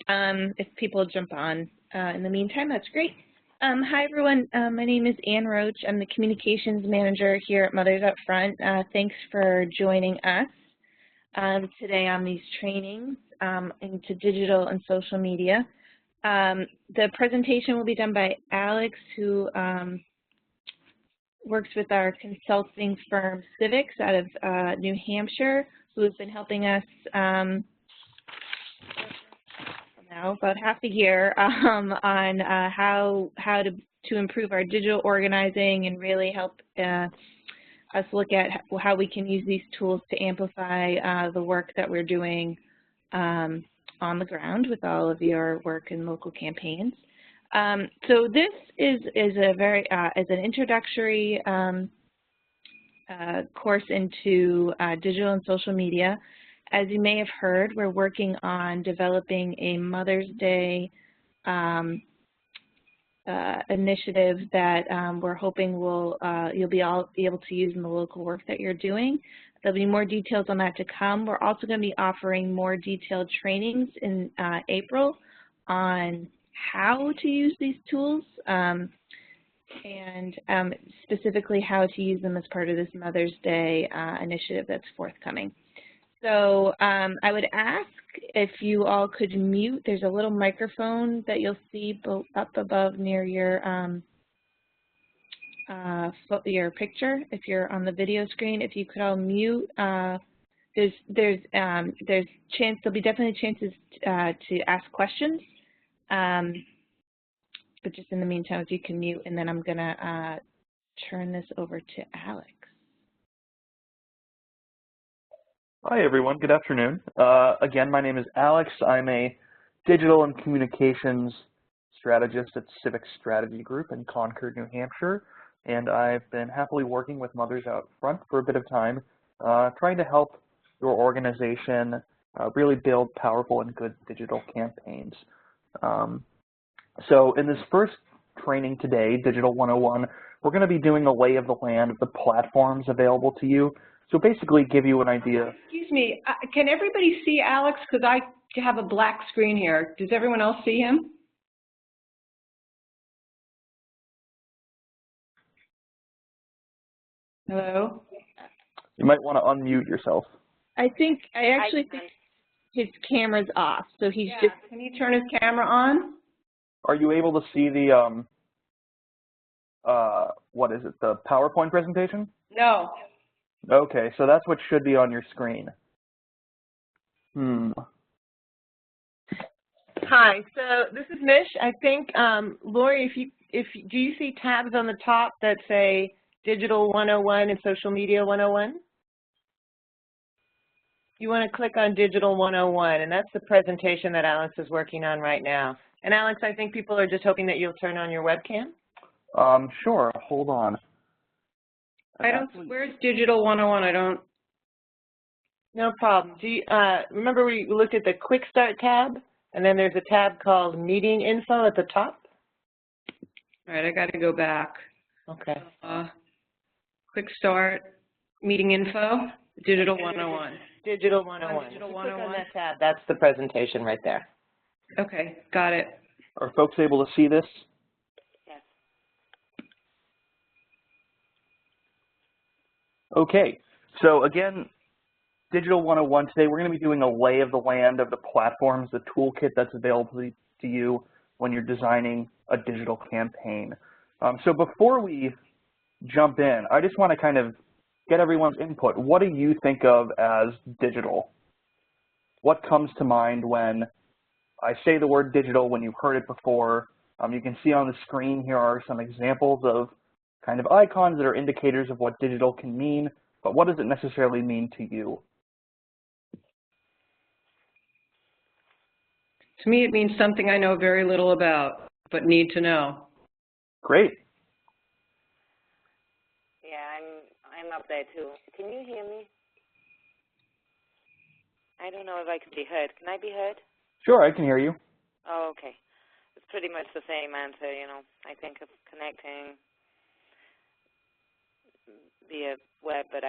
If people jump on in the meantime, that's great. Hi, everyone. My name is Ann Roach. I'm the Communications Manager here at Mothers Up Front. Thanks for joining us today on these trainings into digital and social media. The presentation will be done by Alex, who works with our consulting firm Civix out of New Hampshire, who has been helping us now about half a year on how to improve our digital organizing and really help us look at how we can use these tools to amplify the work that we're doing on the ground with all of your work in local campaigns. So this is a very is an introductory course into digital and social media. As you may have heard, we're working on developing a Mother's Day initiative that we're hoping you'll be able to use in the local work that you're doing. There'll be more details on that to come. We're also going to be offering more detailed trainings in April on how to use these tools and specifically how to use them as part of this Mother's Day initiative that's forthcoming. So I would ask if you all could mute. There's a little microphone that you'll see up above near your picture. If you're on the video screen, if you could all mute. There'll be definitely chances to ask questions. But just in the meantime, if you can mute, and then I'm gonna turn this over to Alex. Hi, everyone. Good afternoon. Again, my name is Alex. I'm a digital and communications strategist at Civix Strategy Group in Concord, New Hampshire, and I've been happily working with Mothers Out Front for a bit of time, trying to help your organization really build powerful and good digital campaigns. So in this first training today, Digital 101, we're going to be doing a lay of the land of the platforms available to you. So basically give you an idea. Excuse me, can everybody see Alex? Because I have a black screen here. Does everyone else see him? Hello? You might want to unmute yourself. I actually think his camera's off, so he's just. Can you turn his camera on? Are you able to see the, what is it, the PowerPoint presentation? No. Okay, so that's what should be on your screen. Hi, so this is Mish. I think, Lori, do you see tabs on the top that say Digital 101 and Social Media 101? You want to click on Digital 101, and that's the presentation that Alex is working on right now. And Alex, I think people are just hoping that you'll turn on your webcam. Sure, hold on. Where's Digital 101? I don't. No problem. Do you, remember we looked at the Quick Start tab, and then there's a tab called Meeting Info at the top? All right, I got to go back. Okay. Quick Start, Meeting Info, Digital 101. Digital 101. Digital 101. Click on that tab. That's the presentation right there. Okay, got it. Are folks able to see this? Yes. Okay, so again, Digital 101 today, we're going to be doing a lay of the land of the platforms, the toolkit that's available to you when you're designing a digital campaign. So before we jump in, I just want to kind of get everyone's input. What do you think of as digital? What comes to mind when I say the word digital, when you've heard it before? You can see on the screen here are some examples of kind of icons that are indicators of what digital can mean, but what does it necessarily mean to you? To me, it means something I know very little about, but need to know. Great. Yeah, I'm up there too. Can you hear me? I don't know if I can be heard. Can I be heard? Sure, I can hear you. Oh, okay. It's pretty much the same answer, you know. I think of connecting via web, but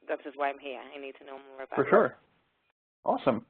that's just why I'm here. I need to know more about it. For sure. Awesome.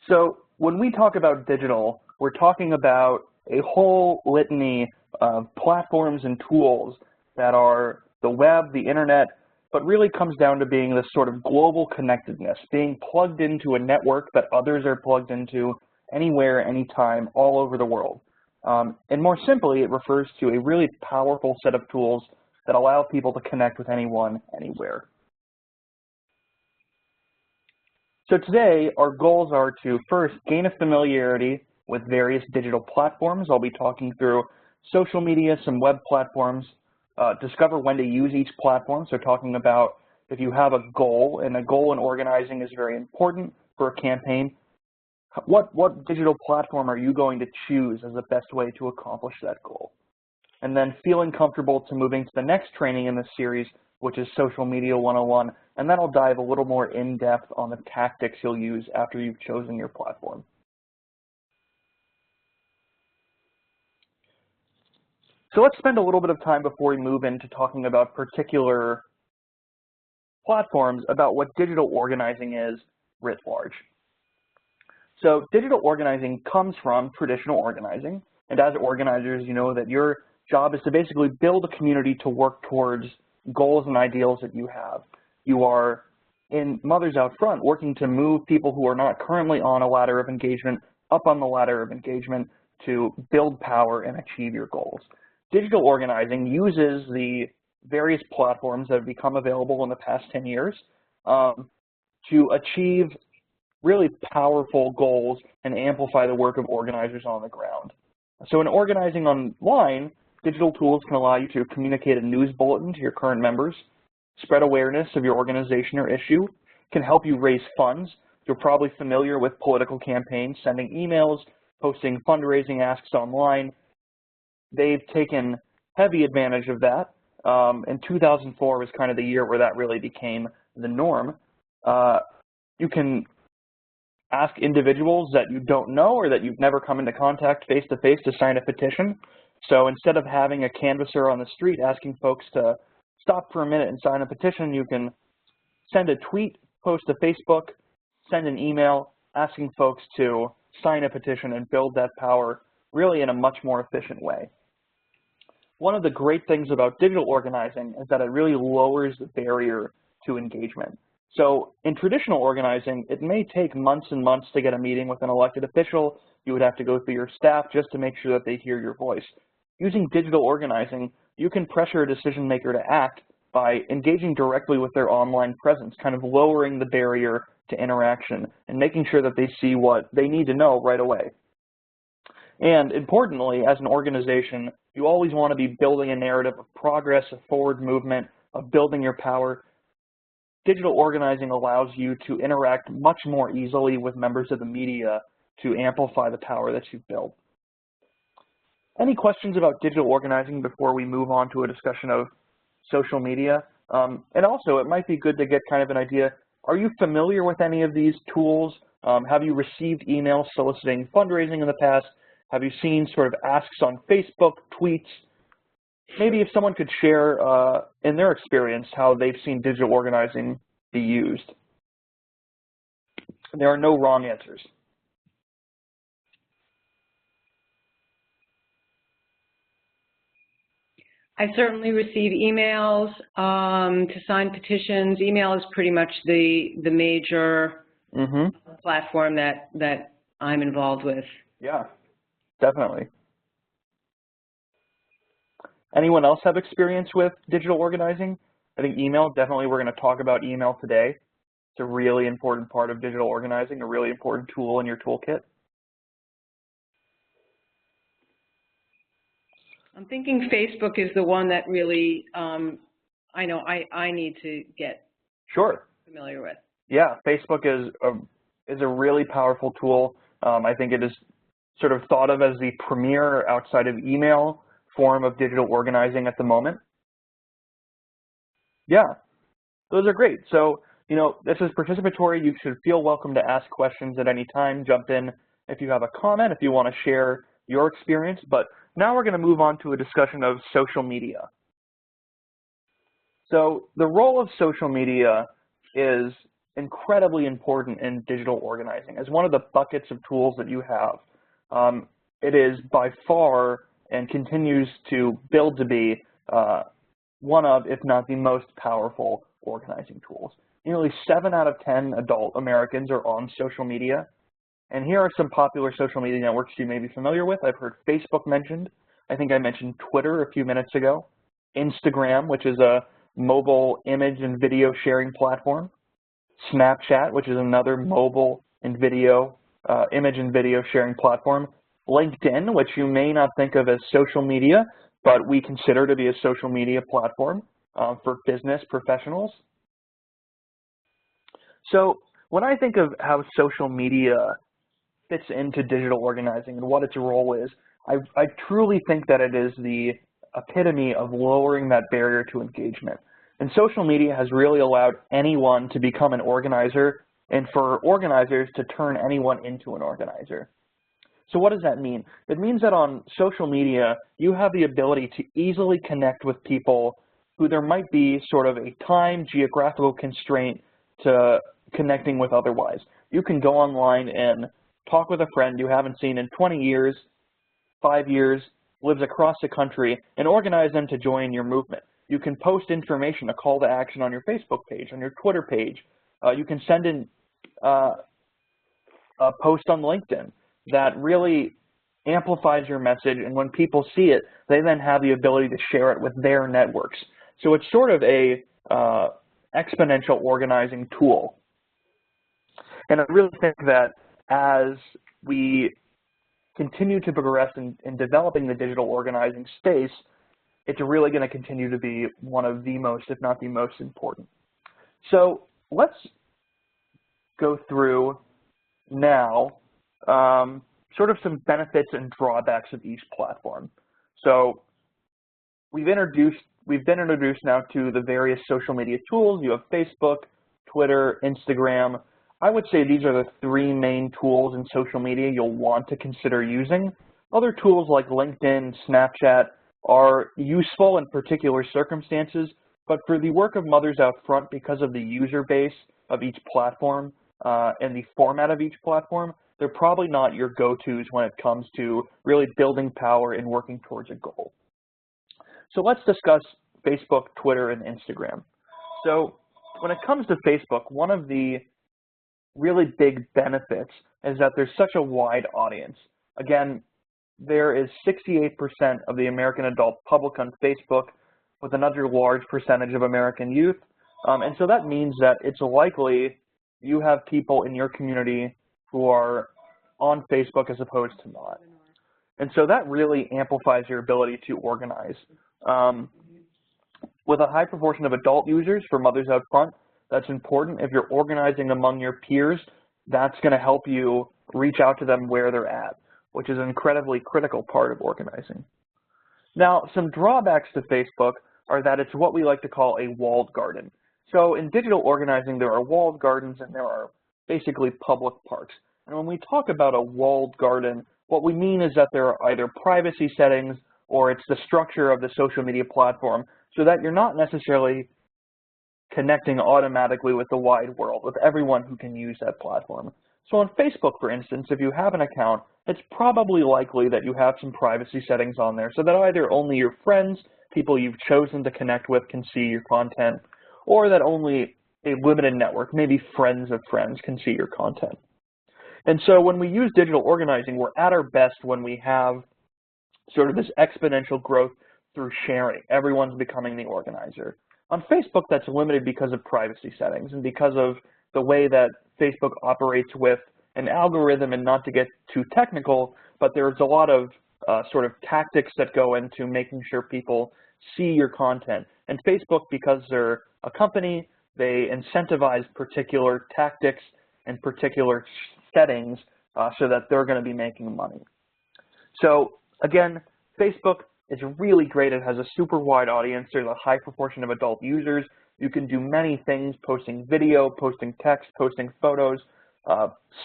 So when we talk about digital, we're talking about a whole litany of platforms and tools that are the web, the internet, but really comes down to being this sort of global connectedness, being plugged into a network that others are plugged into anywhere, anytime, all over the world. And more simply, it refers to a really powerful set of tools that allow people to connect with anyone, anywhere. So today, our goals are to first gain a familiarity with various digital platforms. I'll be talking through social media, some web platforms, discover when to use each platform. So talking about if you have a goal, and a goal in organizing is very important for a campaign, what digital platform are you going to choose as the best way to accomplish that goal? And then feeling comfortable to moving to the next training in this series, which is Social Media 101, and that'll dive a little more in-depth on the tactics you'll use after you've chosen your platform. So let's spend a little bit of time before we move into talking about particular platforms about what digital organizing is writ large. So digital organizing comes from traditional organizing, and as organizers, you know that your job is to basically build a community to work towards goals and ideals that you have. You are, in Mothers Out Front, working to move people who are not currently on a ladder of engagement up on the ladder of engagement to build power and achieve your goals. Digital organizing uses the various platforms that have become available in the past 10 years to achieve really powerful goals and amplify the work of organizers on the ground. So in organizing online, digital tools can allow you to communicate a news bulletin to your current members, spread awareness of your organization or issue, can help you raise funds. You're probably familiar with political campaigns, sending emails, posting fundraising asks online. They've taken heavy advantage of that. And 2004 was kind of the year where that really became the norm. You can ask individuals that you don't know or that you've never come into contact face-to-face to sign a petition. So instead of having a canvasser on the street asking folks to stop for a minute and sign a petition, you can send a tweet, post to Facebook, send an email asking folks to sign a petition and build that power really in a much more efficient way. One of the great things about digital organizing is that it really lowers the barrier to engagement. So in traditional organizing, it may take months and months to get a meeting with an elected official. You would have to go through your staff just to make sure that they hear your voice. Using digital organizing, you can pressure a decision maker to act by engaging directly with their online presence, kind of lowering the barrier to interaction and making sure that they see what they need to know right away. And importantly, as an organization, you always want to be building a narrative of progress, of forward movement, of building your power. Digital organizing allows you to interact much more easily with members of the media to amplify the power that you've built. Any questions about digital organizing before we move on to a discussion of social media? And also, it might be good to get kind of an idea, are you familiar with any of these tools? Have you received emails soliciting fundraising in the past? Have you seen sort of asks on Facebook, tweets? Maybe if someone could share in their experience how they've seen digital organizing be used. There are no wrong answers. I certainly receive emails to sign petitions. Email is pretty much the major platform that I'm involved with. Yeah, definitely. Anyone else have experience with digital organizing? I think email, definitely we're going to talk about email today. It's a really important part of digital organizing, a really important tool in your toolkit. I'm thinking Facebook is the one that really I know I need to get familiar with. Yeah, Facebook is a really powerful tool. I think it is sort of thought of as the premier outside of email form of digital organizing at the moment. Yeah, those are great. So, you know, this is participatory. You should feel welcome to ask questions at any time. Jump in if you have a comment, if you want to share your experience. But now we're going to move on to a discussion of social media. So the role of social media is incredibly important in digital organizing. As one of the buckets of tools that you have, it is by far and continues to build to be one of, if not the most powerful organizing tools. Nearly 7 out of 10 adult Americans are on social media. And here are some popular social media networks you may be familiar with. I've heard Facebook mentioned. I think I mentioned Twitter a few minutes ago. Instagram, which is a mobile image and video sharing platform. Snapchat, which is another mobile and video, image and video sharing platform. LinkedIn, which you may not think of as social media, but we consider to be a social media platform for business professionals. So when I think of how social media fits into digital organizing and what its role is, I truly think that it is the epitome of lowering that barrier to engagement. And social media has really allowed anyone to become an organizer and for organizers to turn anyone into an organizer. So what does that mean? It means that on social media, you have the ability to easily connect with people who there might be sort of a time geographical constraint to connecting with otherwise. You can go online and talk with a friend you haven't seen in 20 years, 5 years, lives across the country, and organize them to join your movement. You can post information, a call to action on your Facebook page, on your Twitter page. You can send in a post on LinkedIn that really amplifies your message, and when people see it, they then have the ability to share it with their networks. So it's sort of a exponential organizing tool. And I really think that as we continue to progress in developing the digital organizing space, it's really going to continue to be one of the most, if not the most important. So let's go through now sort of some benefits and drawbacks of each platform. So we've been introduced now to the various social media tools. You have Facebook, Twitter, Instagram. I would say these are the 3 main tools in social media you'll want to consider using. Other tools like LinkedIn, Snapchat are useful in particular circumstances, but for the work of Mothers Out Front, because of the user base of each platform and the format of each platform, they're probably not your go-tos when it comes to really building power and working towards a goal. So let's discuss Facebook, Twitter, and Instagram. So when it comes to Facebook, one of the really big benefits is that there's such a wide audience. Again, there is 68% of the American adult public on Facebook, with another large percentage of American youth. And so that means that it's likely you have people in your community who are on Facebook as opposed to not. And so that really amplifies your ability to organize. With a high proportion of adult users for Mothers Out Front, that's important. If you're organizing among your peers, that's going to help you reach out to them where they're at, which is an incredibly critical part of organizing. Now, some drawbacks to Facebook are that it's what we like to call a walled garden. So in digital organizing, there are walled gardens and there are basically public parks. And when we talk about a walled garden, what we mean is that there are either privacy settings or it's the structure of the social media platform so that you're not necessarily connecting automatically with the wide world, with everyone who can use that platform. So on Facebook, for instance, if you have an account, it's probably likely that you have some privacy settings on there so that either only your friends, people you've chosen to connect with, can see your content, or that only a limited network, maybe friends of friends, can see your content. And so when we use digital organizing, we're at our best when we have sort of this exponential growth through sharing. Everyone's becoming the organizer. On Facebook, that's limited because of privacy settings and because of the way that Facebook operates with an algorithm, and not to get too technical, but there's a lot of sort of tactics that go into making sure people see your content. And Facebook, because they're a company, they incentivize particular tactics and particular settings so that they're going to be making money. So again, Facebook is really great. It has a super wide audience. There's a high proportion of adult users. You can do many things: posting video, posting text, posting photos,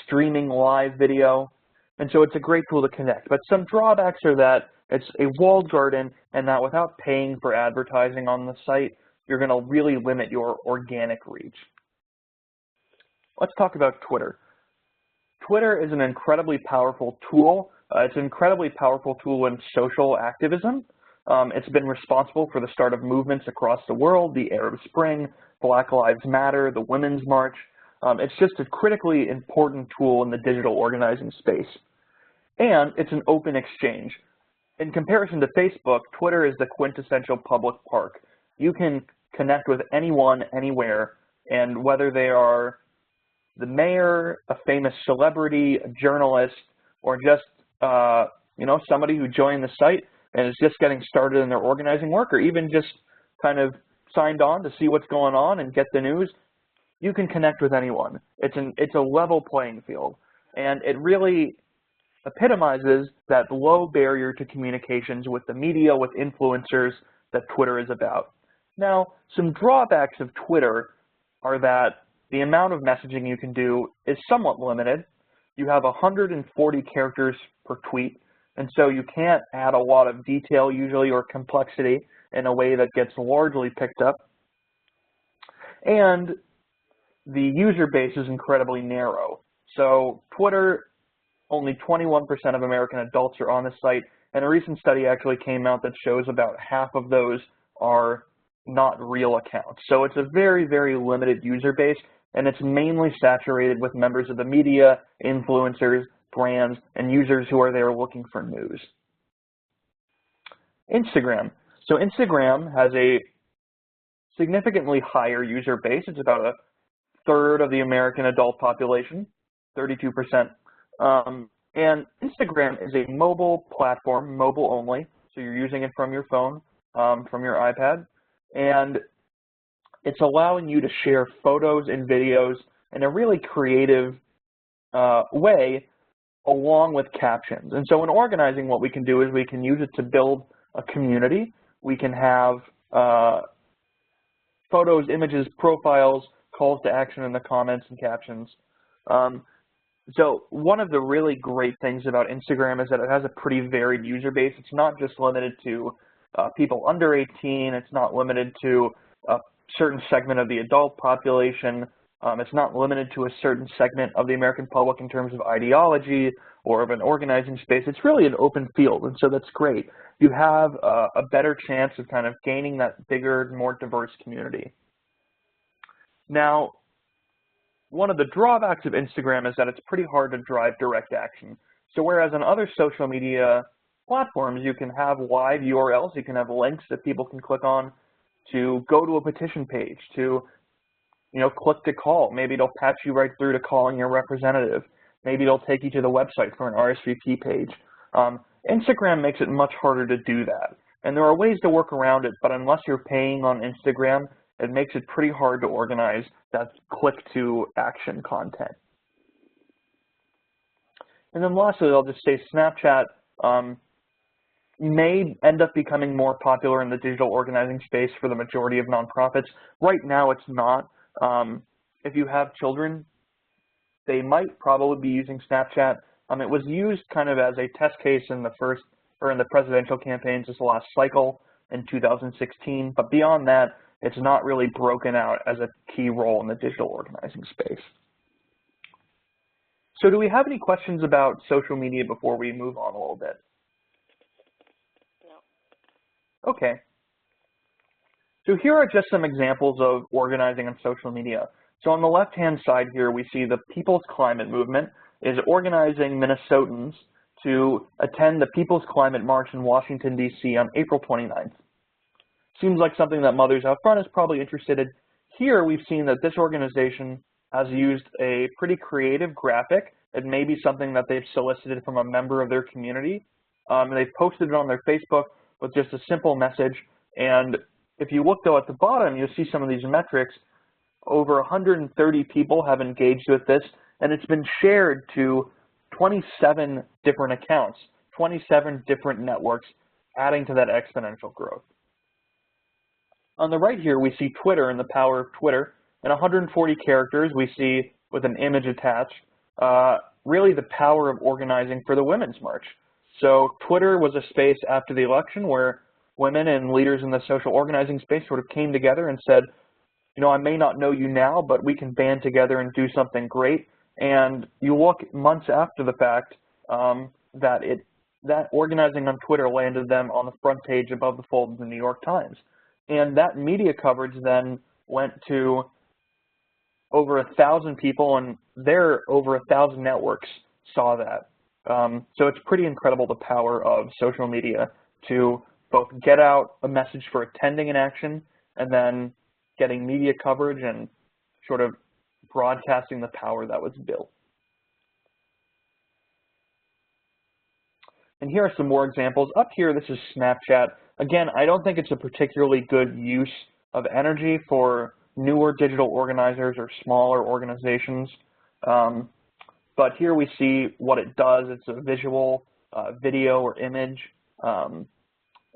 streaming live video. And so it's a great tool to connect. But some drawbacks are that it's a walled garden, and that without paying for advertising on the site, you're going to really limit your organic reach. let's talk about Twitter. Twitter is an incredibly powerful tool. It's an incredibly powerful tool in social activism. It's been responsible for the start of movements across the world, the Arab Spring, Black Lives Matter, the Women's March. It's just a critically important tool in the digital organizing space. And it's an open exchange. In comparison to Facebook, Twitter is the quintessential public park. You can connect with anyone, anywhere, and whether they are the mayor, a famous celebrity, a journalist, or just somebody who joined the site and is just getting started in their organizing work, or even just kind of signed on to see what's going on and get the news, you can connect with anyone. It's a level playing field, and it really epitomizes that low barrier to communications with the media, with influencers that Twitter is about. Now, some drawbacks of Twitter are that the amount of messaging you can do is somewhat limited. You have 140 characters per tweet, and so you can't add a lot of detail usually or complexity in a way that gets largely picked up. And the user base is incredibly narrow. So Twitter, only 21% of American adults are on the site, and a recent study actually came out that shows about half of those are not real accounts. So it's a very, very limited user base, and it's mainly saturated with members of the media, influencers, brands, and users who are there looking for news. Instagram. So Instagram has a significantly higher user base. It's about a third of the American adult population, 32%. And Instagram is a mobile platform, mobile only, so you're using it from your phone, from your iPad, and it's allowing you to share photos and videos in a really creative way along with captions. And so in organizing, what we can do is we can use it to build a community. We can have photos, images, profiles, calls to action in the comments and captions. So one of the really great things about Instagram is that it has a pretty varied user base. It's not just limited to people under 18. It's not limited to a certain segment of the adult population. It's not limited to a certain segment of the American public in terms of ideology or of an organizing space. It's really an open field, and so that's great. You have a better chance of kind of gaining that bigger, more diverse community. Now, one of the drawbacks of Instagram is that it's pretty hard to drive direct action. So whereas on other social media platforms, you can have live URLs, you can have links that people can click on to go to a petition page, to click to call. Maybe it'll patch you right through to calling your representative. Maybe it'll take you to the website for an RSVP page. Instagram makes it much harder to do that. And there are ways to work around it, but unless you're paying on Instagram, it makes it pretty hard to organize that click-to-action content. And then lastly, I'll just say Snapchat may end up becoming more popular in the digital organizing space for the majority of nonprofits. Right now, it's not. If you have children, they might probably be using Snapchat. It was used kind of as a test case in the presidential campaigns this last cycle in 2016, but beyond that, it's not really broken out as a key role in the digital organizing space. So do we have any questions about social media before we move on a little bit? No. Okay. So here are just some examples of organizing on social media. So on the left-hand side here, we see the People's Climate Movement is organizing Minnesotans to attend the People's Climate March in Washington, D.C. on April 29th. Seems like something that Mothers Out Front is probably interested in. Here we've seen that this organization has used a pretty creative graphic. It may be something that they've solicited from a member of their community. They've posted it on their Facebook with just a simple message. And if you look though at the bottom, you'll see some of these metrics. Over 130 people have engaged with this, and it's been shared to 27 different accounts, 27 different networks, adding to that exponential growth. On the right here, we see Twitter and the power of Twitter. In 140 characters, we see, with an image attached, really the power of organizing for the Women's March. So Twitter was a space after the election where women and leaders in the social organizing space sort of came together and said, you know, I may not know you now, but we can band together and do something great. And you look months after the fact that organizing on Twitter landed them on the front page above the fold of the New York Times. And that media coverage then went to over 1,000 people, and over 1,000 networks saw that. So it's pretty incredible the power of social media to both get out a message for attending an action and then getting media coverage and sort of broadcasting the power that was built. And here are some more examples. Up here, this is Snapchat. Again, I don't think it's a particularly good use of energy for newer digital organizers or smaller organizations. But here we see what it does. It's a visual, video or image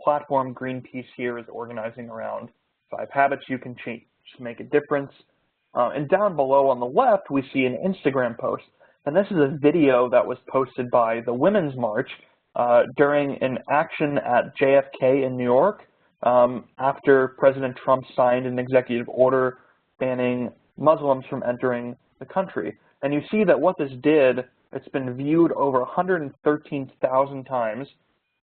platform. Greenpeace here is organizing around 5 habits you can change to make a difference. And down below on the left, we see an Instagram post. And this is a video that was posted by the Women's March during an action at JFK in New York after President Trump signed an executive order banning Muslims from entering the country. And you see that what this did, it's been viewed over 113,000 times,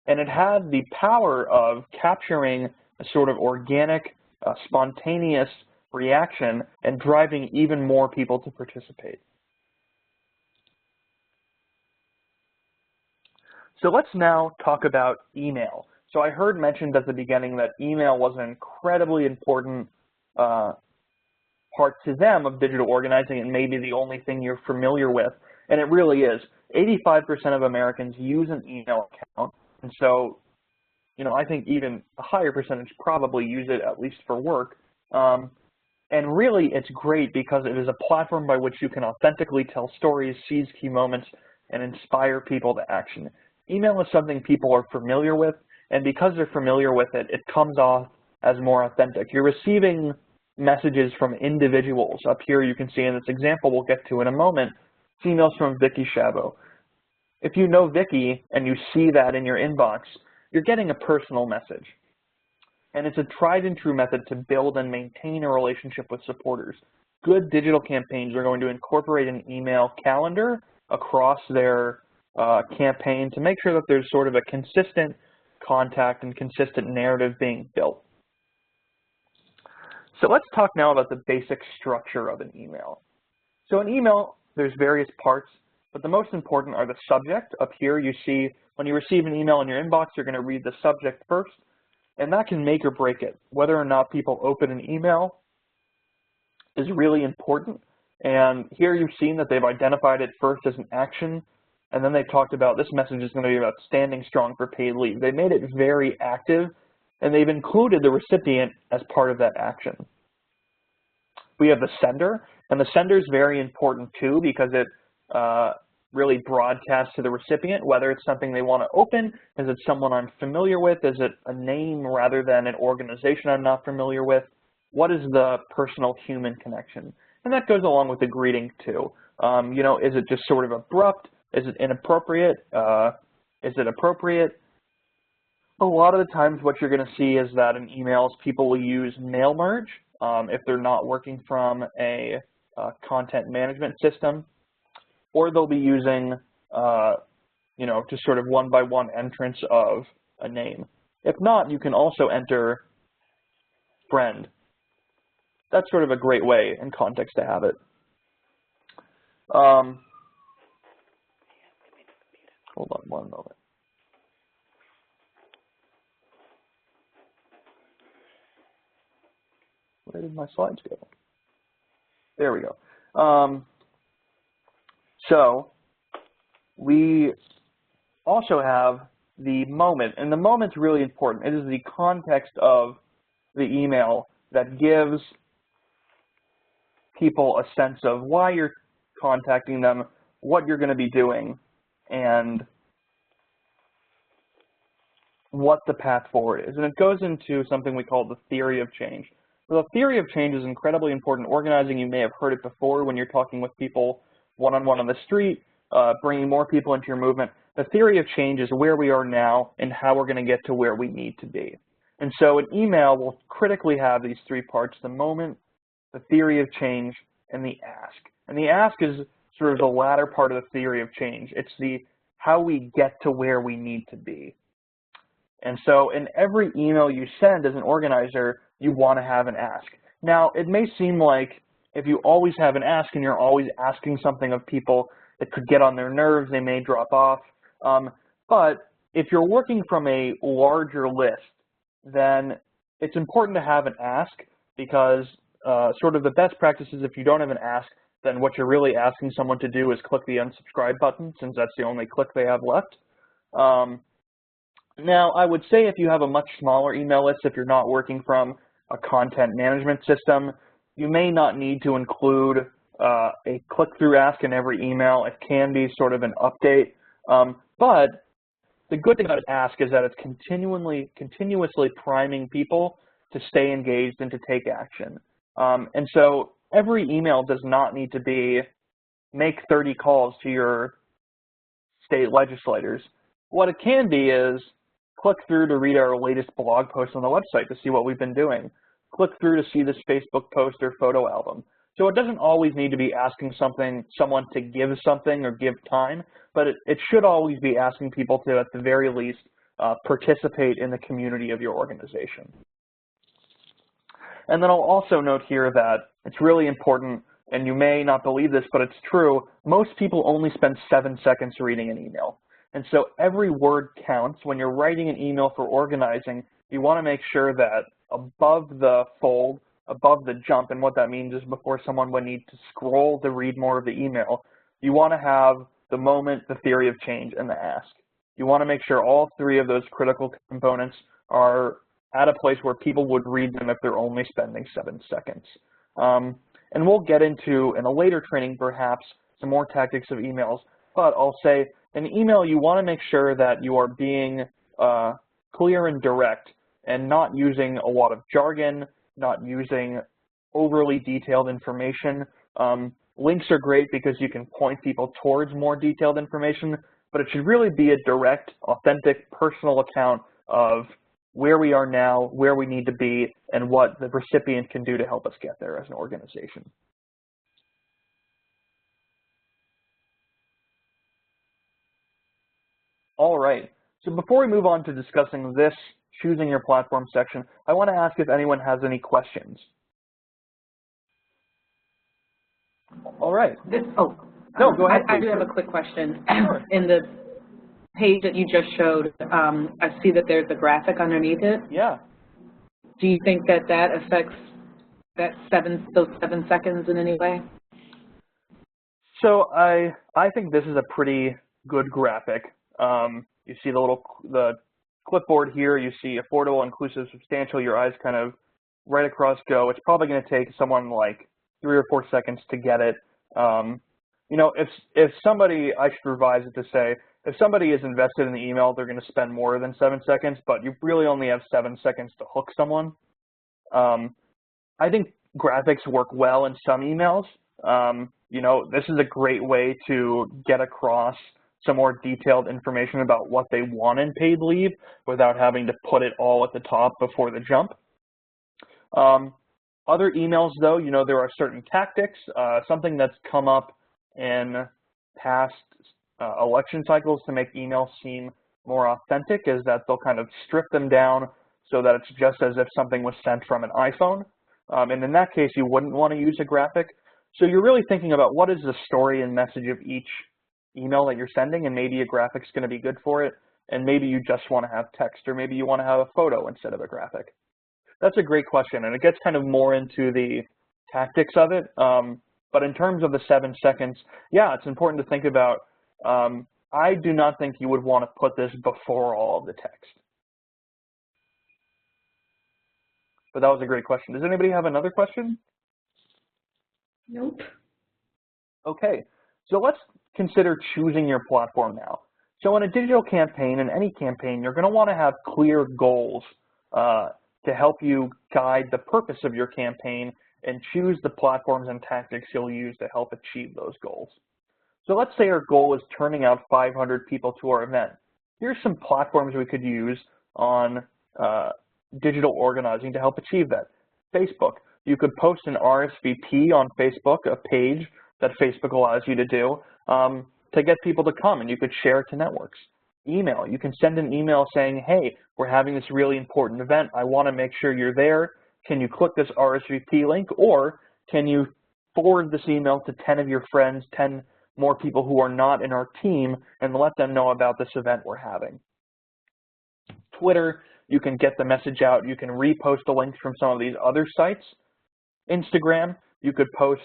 and it had the power of capturing a sort of organic, spontaneous reaction and driving even more people to participate. So let's now talk about email. So I heard mentioned at the beginning that email was an incredibly important part to them of digital organizing and maybe the only thing you're familiar with. And it really is. 85% of Americans use an email account. And so, you know, I think even a higher percentage probably use it at least for work. And really, it's great because it is a platform by which you can authentically tell stories, seize key moments, and inspire people to action. Email is something people are familiar with, and because they're familiar with it, it comes off as more authentic. You're receiving messages from individuals. Up here you can see in this example we'll get to in a moment, it's emails from Vicky Chabot. If you know Vicky and you see that in your inbox, you're getting a personal message. And it's a tried and true method to build and maintain a relationship with supporters. Good digital campaigns are going to incorporate an email calendar across their campaign to make sure that there's sort of a consistent contact and consistent narrative being built. So let's talk now about the basic structure of an email. So an email, there's various parts, but the most important are the subject. Up here you see when you receive an email in your inbox, you're going to read the subject first, and that can make or break it. Whether or not people open an email is really important. And here you've seen that they've identified it first as an action, and then they've talked about this message is going to be about standing strong for paid leave. They made it very active, and they've included the recipient as part of that action. We have the sender, and the sender is very important too because it really broadcasts to the recipient, whether it's something they want to open, is it someone I'm familiar with, is it a name rather than an organization I'm not familiar with, what is the personal human connection? And that goes along with the greeting too. You know, is it just sort of abrupt? Is it inappropriate? Is it appropriate? A lot of the times what you're going to see is that in emails people will use mail merge if they're not working from a content management system, or they'll be using you know, just sort of one-by-one entrance of a name. If not, you can also enter friend. That's sort of a great way in context to have it. Hold on one moment. Where did my slides go? There we go. So we also have the moment, and the moment's really important. It is the context of the email that gives people a sense of why you're contacting them, what you're going to be doing, and what the path forward is. And it goes into something we call the theory of change. The theory of change is incredibly important. Organizing, you may have heard it before when you're talking with people one-on-one on the street, bringing more people into your movement. The theory of change is where we are now and how we're going to get to where we need to be. And so an email will critically have these three parts: the moment, the theory of change, and the ask. And the ask is sort of the latter part of the theory of change. It's the how we get to where we need to be. And so in every email you send as an organizer, you want to have an ask. Now, it may seem like if you always have an ask and you're always asking something of people, it could get on their nerves, they may drop off. But if you're working from a larger list, then it's important to have an ask because sort of the best practices, if you don't have an ask, then what you're really asking someone to do is click the unsubscribe button, since that's the only click they have left. Now, I would say if you have a much smaller email list, if you're not working from a content management system, you may not need to include a click-through ask in every email. It can be sort of an update. But the good thing about an ask is that it's continuously priming people to stay engaged and to take action. And so every email does not need to be make 30 calls to your state legislators. What it can be is click through to read our latest blog post on the website to see what we've been doing. Click through to see this Facebook post or photo album. So it doesn't always need to be asking someone to give something or give time, but it should always be asking people to, at the very least, participate in the community of your organization. And then I'll also note here that it's really important, and you may not believe this, but it's true, most people only spend 7 seconds reading an email. And so every word counts. When you're writing an email for organizing, you want to make sure that above the fold, above the jump, and what that means is before someone would need to scroll to read more of the email, you want to have the moment, the theory of change, and the ask. You want to make sure all three of those critical components are at a place where people would read them if they're only spending 7 seconds. And we'll get into, in a later training perhaps, some more tactics of emails, but I'll say in email you want to make sure that you are being clear and direct and not using a lot of jargon, not using overly detailed information. Links are great because you can point people towards more detailed information, but it should really be a direct, authentic, personal account of where we are now, where we need to be, and what the recipient can do to help us get there as an organization. All right, so before we move on to discussing this choosing your platform section, I want to ask if anyone has any questions. All right. No, go ahead, I do have a quick question. Sure. In the page that you just showed, I see that there's a graphic underneath it. Yeah. Do you think that that affects those 7 seconds in any way? So I think this is a pretty good graphic. You see the clipboard here, you see affordable, inclusive, substantial, your eyes kind of right across go. It's probably going to take someone like 3 or 4 seconds to get it. You know, if somebody, I should revise it to say, if somebody is invested in the email, they're going to spend more than 7 seconds, but you really only have 7 seconds to hook someone. I think graphics work well in some emails. You know, this is a great way to get across some more detailed information about what they want in paid leave without having to put it all at the top before the jump. Other emails, though, you know, there are certain tactics. Something that's come up in past election cycles to make emails seem more authentic is that they'll kind of strip them down so that it's just as if something was sent from an iPhone. And in that case, you wouldn't want to use a graphic. So you're really thinking about what is the story and message of each email that you're sending, and maybe a graphic's going to be good for it, and maybe you just want to have text, or maybe you want to have a photo instead of a graphic. That's a great question, and it gets kind of more into the tactics of it. But in terms of the 7 seconds, yeah, it's important to think about. I do not think you would want to put this before all of the text. But that was a great question. Does anybody have another question? Nope. Okay, so let's consider choosing your platform now. So in a digital campaign, in any campaign, you're going to want to have clear goals to help you guide the purpose of your campaign and choose the platforms and tactics you'll use to help achieve those goals. So let's say our goal is turning out 500 people to our event. Here's some platforms we could use on digital organizing to help achieve that. Facebook. you could post an RSVP on Facebook, a page that Facebook allows you to do, to get people to come, and you could share it to networks. Email, you can send an email saying, hey, we're having this really important event. I want to make sure you're there. Can you click this RSVP link, or can you forward this email to 10 of your friends, 10 more people who are not in our team, and let them know about this event we're having. Twitter, you can get the message out. You can repost the links from some of these other sites. Instagram, you could post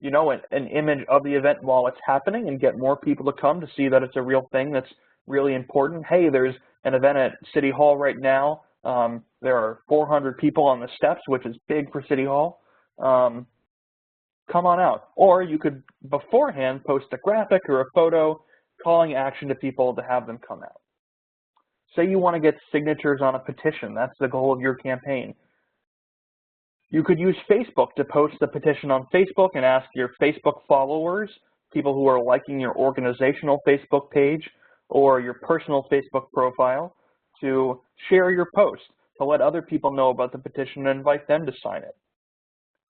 you know, an image of the event while it's happening and get more people to come to see that it's a real thing that's really important. Hey, there's an event at City Hall right now. There are 400 people on the steps, which is big for City Hall. Come on out. Or you could beforehand post a graphic or a photo calling action to people to have them come out. Say you want to get signatures on a petition. That's the goal of your campaign. You could use Facebook to post the petition on Facebook and ask your Facebook followers, people who are liking your organizational Facebook page or your personal Facebook profile, to share your post, to let other people know about the petition and invite them to sign it.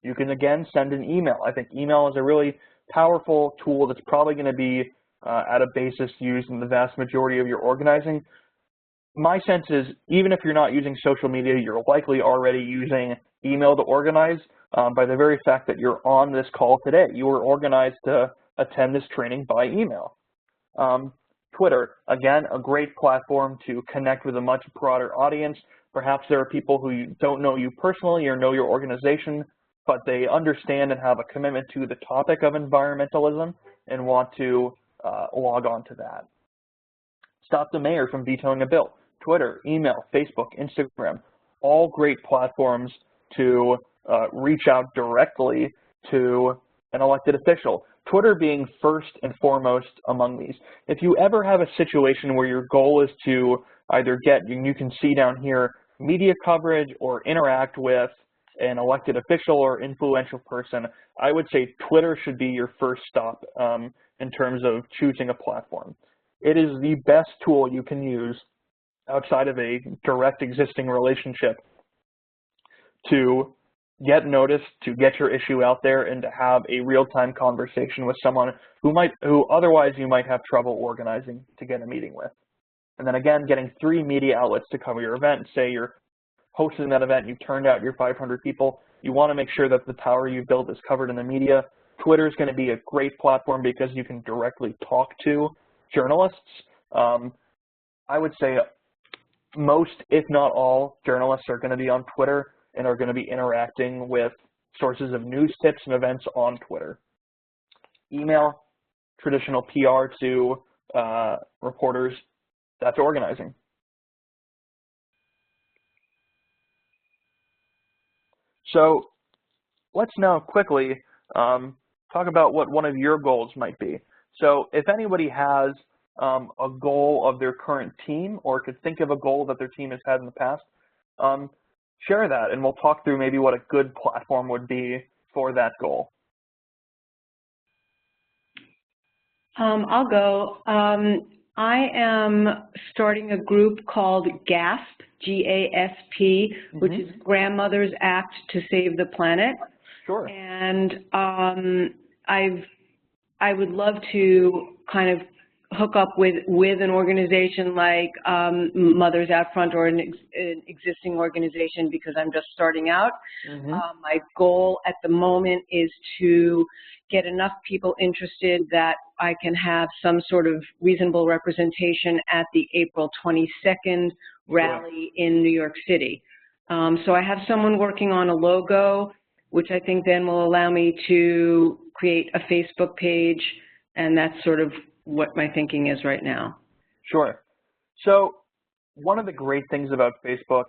You can, again, send an email. I think email is a really powerful tool that's probably going to be at a basis used in the vast majority of your organizing. My sense is, even if you're not using social media, you're likely already using email to organize by the very fact that you're on this call today. You were organized to attend this training by email. Twitter, again, a great platform to connect with a much broader audience. Perhaps there are people who don't know you personally or know your organization, but they understand and have a commitment to the topic of environmentalism and want to log on to that. Stop the mayor from vetoing a bill. Twitter, email, Facebook, Instagram, all great platforms to reach out directly to an elected official. Twitter being first and foremost among these. If you ever have a situation where your goal is to either get, you can see down here, media coverage or interact with an elected official or influential person, I would say Twitter should be your first stop in terms of choosing a platform. It is the best tool you can use outside of a direct existing relationship to get noticed, to get your issue out there, and to have a real-time conversation with someone who otherwise you might have trouble organizing to get a meeting with. And then again, getting 3 media outlets to cover your event. Say you're hosting that event, you turned out your 500 people, you want to make sure that the tower you've built is covered in the media. Twitter is going to be a great platform because you can directly talk to journalists. I would say most, if not all, journalists are going to be on Twitter and are going to be interacting with sources of news tips and events on Twitter. Email, traditional PR to reporters, that's organizing. So let's now quickly talk about what one of your goals might be. So if anybody has a goal of their current team or could think of a goal that their team has had in the past, share that, and we'll talk through maybe what a good platform would be for that goal. I'll go. I am starting a group called GASP, G-A-S-P, which is Grandmothers Act to Save the Planet. Sure. And I would love to kind of hook up with an organization like Mothers Out Front or an existing organization because I'm just starting out. My goal at the moment is to get enough people interested that I can have some sort of reasonable representation at the April 22nd rally in New York City. So I have someone working on a logo, which I think then will allow me to create a Facebook page, and that's sort of what my thinking is right now. Sure. So one of the great things about Facebook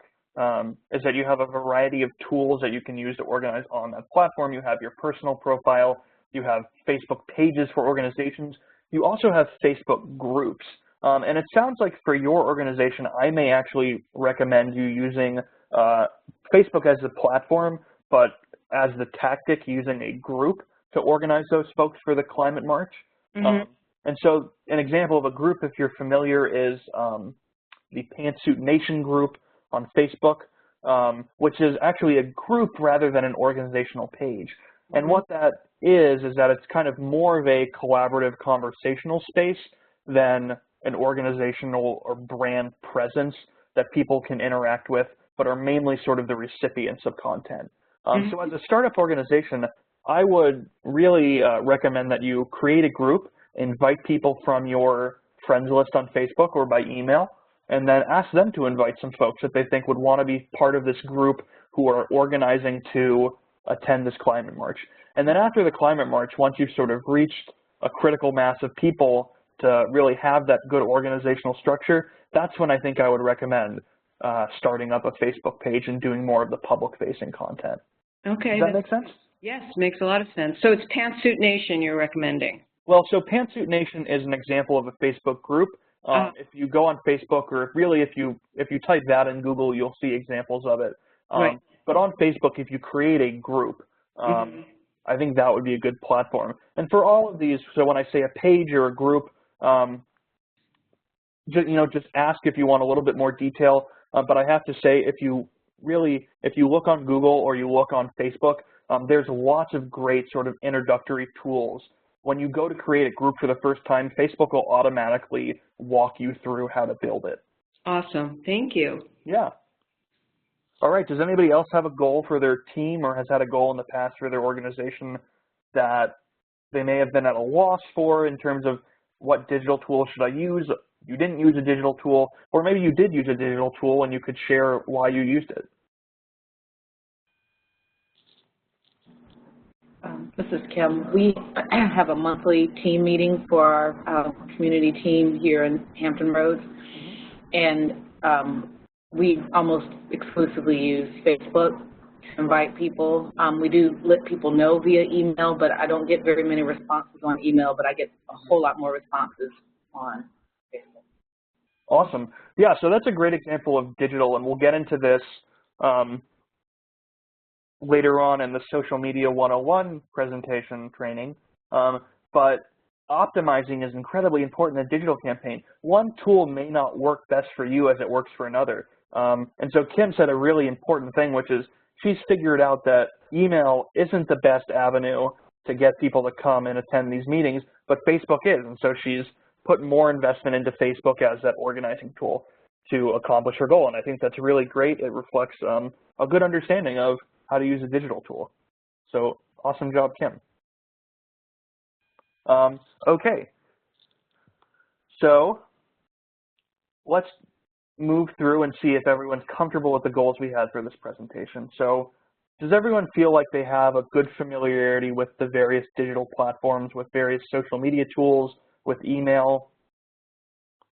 is that you have a variety of tools that you can use to organize on that platform. You have your personal profile. You have Facebook pages for organizations. You also have Facebook groups. And it sounds like for your organization, I may actually recommend you using Facebook as the platform, but as the tactic, using a group to organize those folks for the climate march. And so an example of a group, if you're familiar, is the Pantsuit Nation group on Facebook. which is actually a group rather than an organizational page. And what that is that it's kind of more of a collaborative conversational space than an organizational or brand presence that people can interact with, but are mainly sort of the recipients of content. So as a startup organization, I would really recommend that you create a group, invite people from your friends list on Facebook or by email, and then ask them to invite some folks that they think would want to be part of this group who are organizing to attend this climate march. And then after the climate march, once you've sort of reached a critical mass of people to really have that good organizational structure, that's when I think I would recommend starting up a Facebook page and doing more of the public-facing content. Okay. Does that make sense? Yes, makes a lot of sense. So it's Pantsuit Nation you're recommending? Well, so Pantsuit Nation is an example of a Facebook group. If you go on Facebook, or if you type that in Google, you'll see examples of it. Right. But on Facebook, if you create a group, I think that would be a good platform. And for all of these, so when I say a page or a group, just ask if you want a little bit more detail. But I have to say, if you look on Google or you look on Facebook, there's lots of great sort of introductory tools. When you go to create a group for the first time, Facebook will automatically walk you through how to build it. Awesome. Thank you. Yeah. All right. Does anybody else have a goal for their team or has had a goal in the past for their organization that they may have been at a loss for in terms of what digital tool should I use? You didn't use a digital tool, or maybe you did use a digital tool and you could share why you used it. This is Kim. We have a monthly team meeting for our community team here in Hampton Roads, and we almost exclusively use Facebook to invite people. We do let people know via email, but I don't get very many responses on email, but I get a whole lot more responses on Facebook. Awesome. Yeah, so that's a great example of digital, and we'll get into this later on in the Social Media 101 presentation training, but optimizing is incredibly important in a digital campaign. One tool may not work best for you as it works for another. And so Kim said a really important thing, which is she's figured out that email isn't the best avenue to get people to come and attend these meetings, but Facebook is. And so she's put more investment into Facebook as that organizing tool to accomplish her goal. And I think that's really great. It reflects a good understanding of how to use a digital tool. So awesome job, Kim. Okay, so let's move through and see if everyone's comfortable with the goals we had for this presentation. So does everyone feel like they have a good familiarity with the various digital platforms, with various social media tools, with email,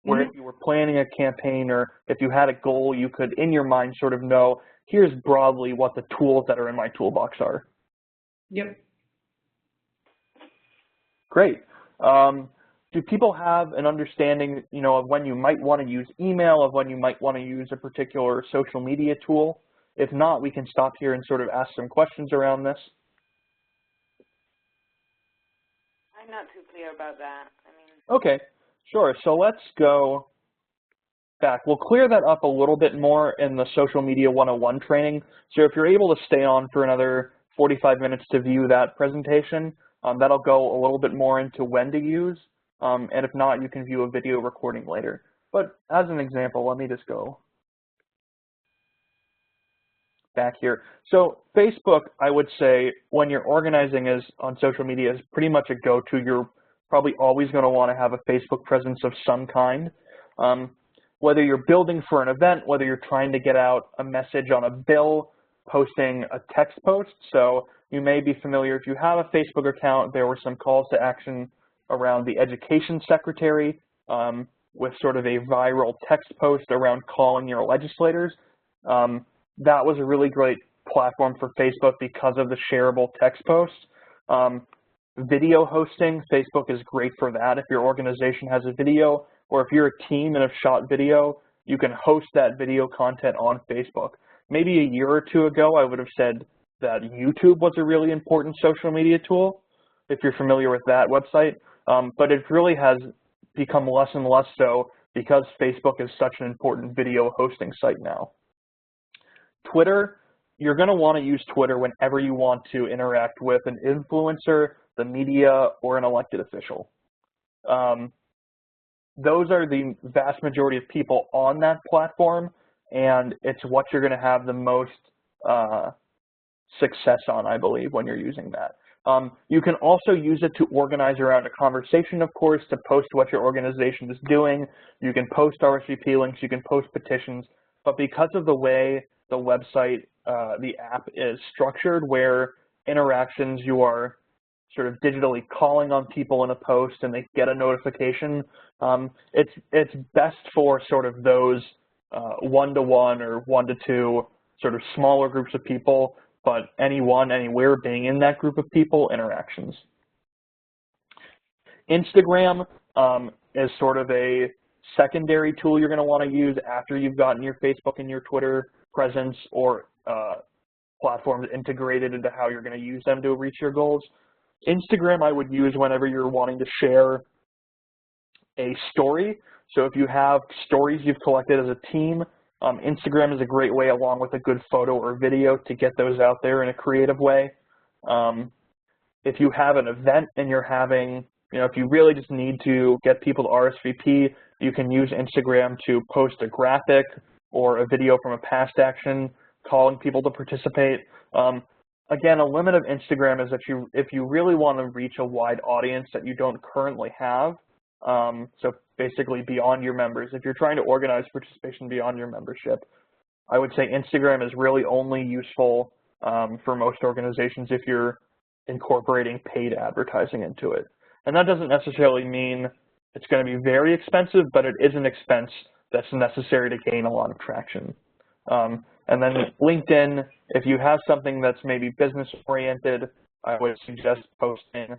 where if you were planning a campaign or if you had a goal, you could, in your mind, sort of know, here's broadly what the tools that are in my toolbox are? Yep. Great. Do people have an understanding, of when you might want to use email, of when you might want to use a particular social media tool? If not, we can stop here and sort of ask some questions around this. I'm not too clear about that. Okay, sure. So let's go back. We'll clear that up a little bit more in the Social Media 101 training. So if you're able to stay on for another 45 minutes to view that presentation, that'll go a little bit more into when to use. And if not, you can view a video recording later. But as an example, let me just go back here. So Facebook, I would say, when you're organizing on social media, is pretty much a go-to. You're probably always going to want to have a Facebook presence of some kind. Whether you're building for an event, whether you're trying to get out a message on a bill, posting a text post. So you may be familiar, if you have a Facebook account, there were some calls to action around the education secretary with sort of a viral text post around calling your legislators. That was a really great platform for Facebook because of the shareable text posts. Video hosting, Facebook is great for that. If your organization has a video, or if you're a team and have shot video, you can host that video content on Facebook. Maybe a year or two ago, I would have said that YouTube was a really important social media tool, if you're familiar with that website. But it really has become less and less so because Facebook is such an important video hosting site now. Twitter, you're going to want to use Twitter whenever you want to interact with an influencer, the media, or an elected official. Those are the vast majority of people on that platform, and it's what you're going to have the most success on, I believe, when you're using that. You can also use it to organize around a conversation, of course, to post what your organization is doing. You can post RSVP links, you can post petitions, but because of the way the website, the app is structured, where interactions you are sort of digitally calling on people in a post and they get a notification, it's best for sort of those one-to-one or one-to-two sort of smaller groups of people, but anyone, anywhere being in that group of people, interactions. Instagram is sort of a secondary tool you're going to want to use after you've gotten your Facebook and your Twitter presence or platforms integrated into how you're going to use them to reach your goals. Instagram I would use whenever you're wanting to share a story. So if you have stories you've collected as a team, Instagram is a great way, along with a good photo or video, to get those out there in a creative way. If you have an event and you're having, if you really just need to get people to RSVP, you can use Instagram to post a graphic or a video from a past action calling people to participate. Again, a limit of Instagram is that if you really want to reach a wide audience that you don't currently have, so basically beyond your members, if you're trying to organize participation beyond your membership, I would say Instagram is really only useful for most organizations if you're incorporating paid advertising into it. And that doesn't necessarily mean it's going to be very expensive, but it is an expense that's necessary to gain a lot of traction. And then LinkedIn, if you have something that's maybe business-oriented, I would suggest posting.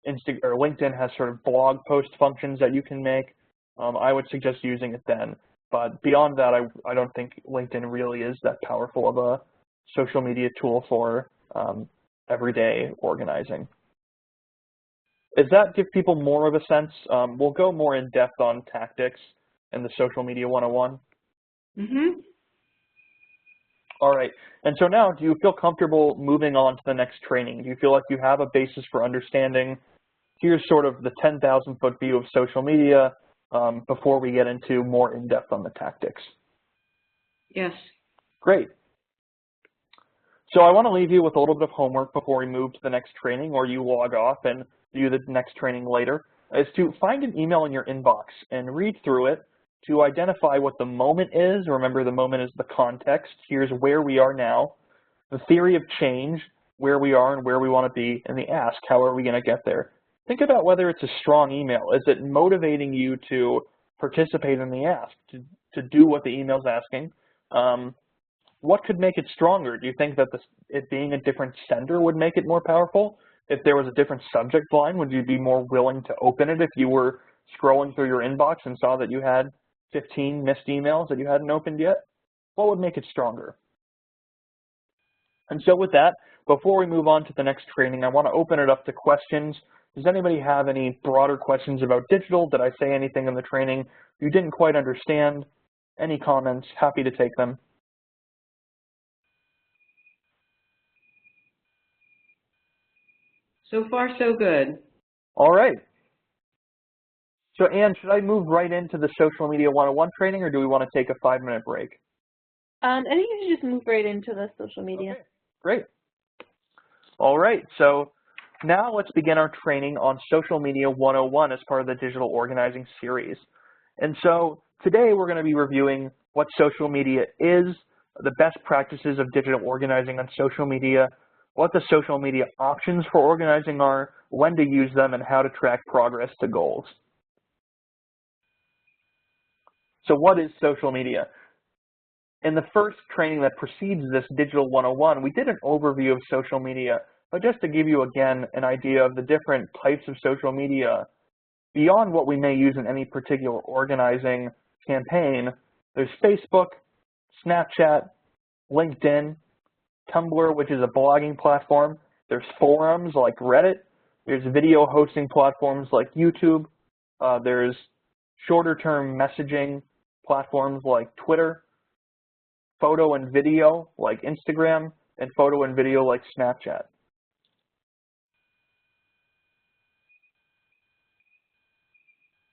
LinkedIn has sort of blog post functions that you can make. I would suggest using it then. But beyond that, I don't think LinkedIn really is that powerful of a social media tool for everyday organizing. Does that give people more of a sense? We'll go more in depth on tactics in the Social Media 101. Mm-hmm. All right, and so now, do you feel comfortable moving on to the next training? Do you feel like you have a basis for understanding, here's sort of the 10,000-foot view of social media before we get into more in-depth on the tactics? Yes. Great. So I want to leave you with a little bit of homework before we move to the next training, or you log off and view the next training later, is to find an email in your inbox and read through it to identify what the moment is. Remember, the moment is the context. Here's where we are now. The theory of change, where we are and where we want to be, and the ask, how are we going to get there? Think about whether it's a strong email. Is it motivating you to participate in the ask, to do what the email's asking? What could make it stronger? Do you think that it being a different sender would make it more powerful? If there was a different subject line, would you be more willing to open it if you were scrolling through your inbox and saw that you had 15 missed emails that you hadn't opened yet? What would make it stronger? And so with that, before we move on to the next training, I want to open it up to questions. Does anybody have any broader questions about digital? Did I say anything in the training you didn't quite understand? Any comments? Happy to take them. So far, so good. All right. So Anne, should I move right into the Social Media 101 training, or do we want to take a 5-minute break? I think you should just move right into the social media. Okay, great. All right, so now let's begin our training on Social Media 101 as part of the Digital Organizing series. And so today we're going to be reviewing what social media is, the best practices of digital organizing on social media, what the social media options for organizing are, when to use them, and how to track progress to goals. So what is social media? In the first training that precedes this Digital 101, we did an overview of social media, but just to give you again an idea of the different types of social media, beyond what we may use in any particular organizing campaign, there's Facebook, Snapchat, LinkedIn, Tumblr, which is a blogging platform. There's forums like Reddit. There's video hosting platforms like YouTube. There's shorter-term messaging platforms like Twitter. photo and video like Instagram, and photo and video like Snapchat.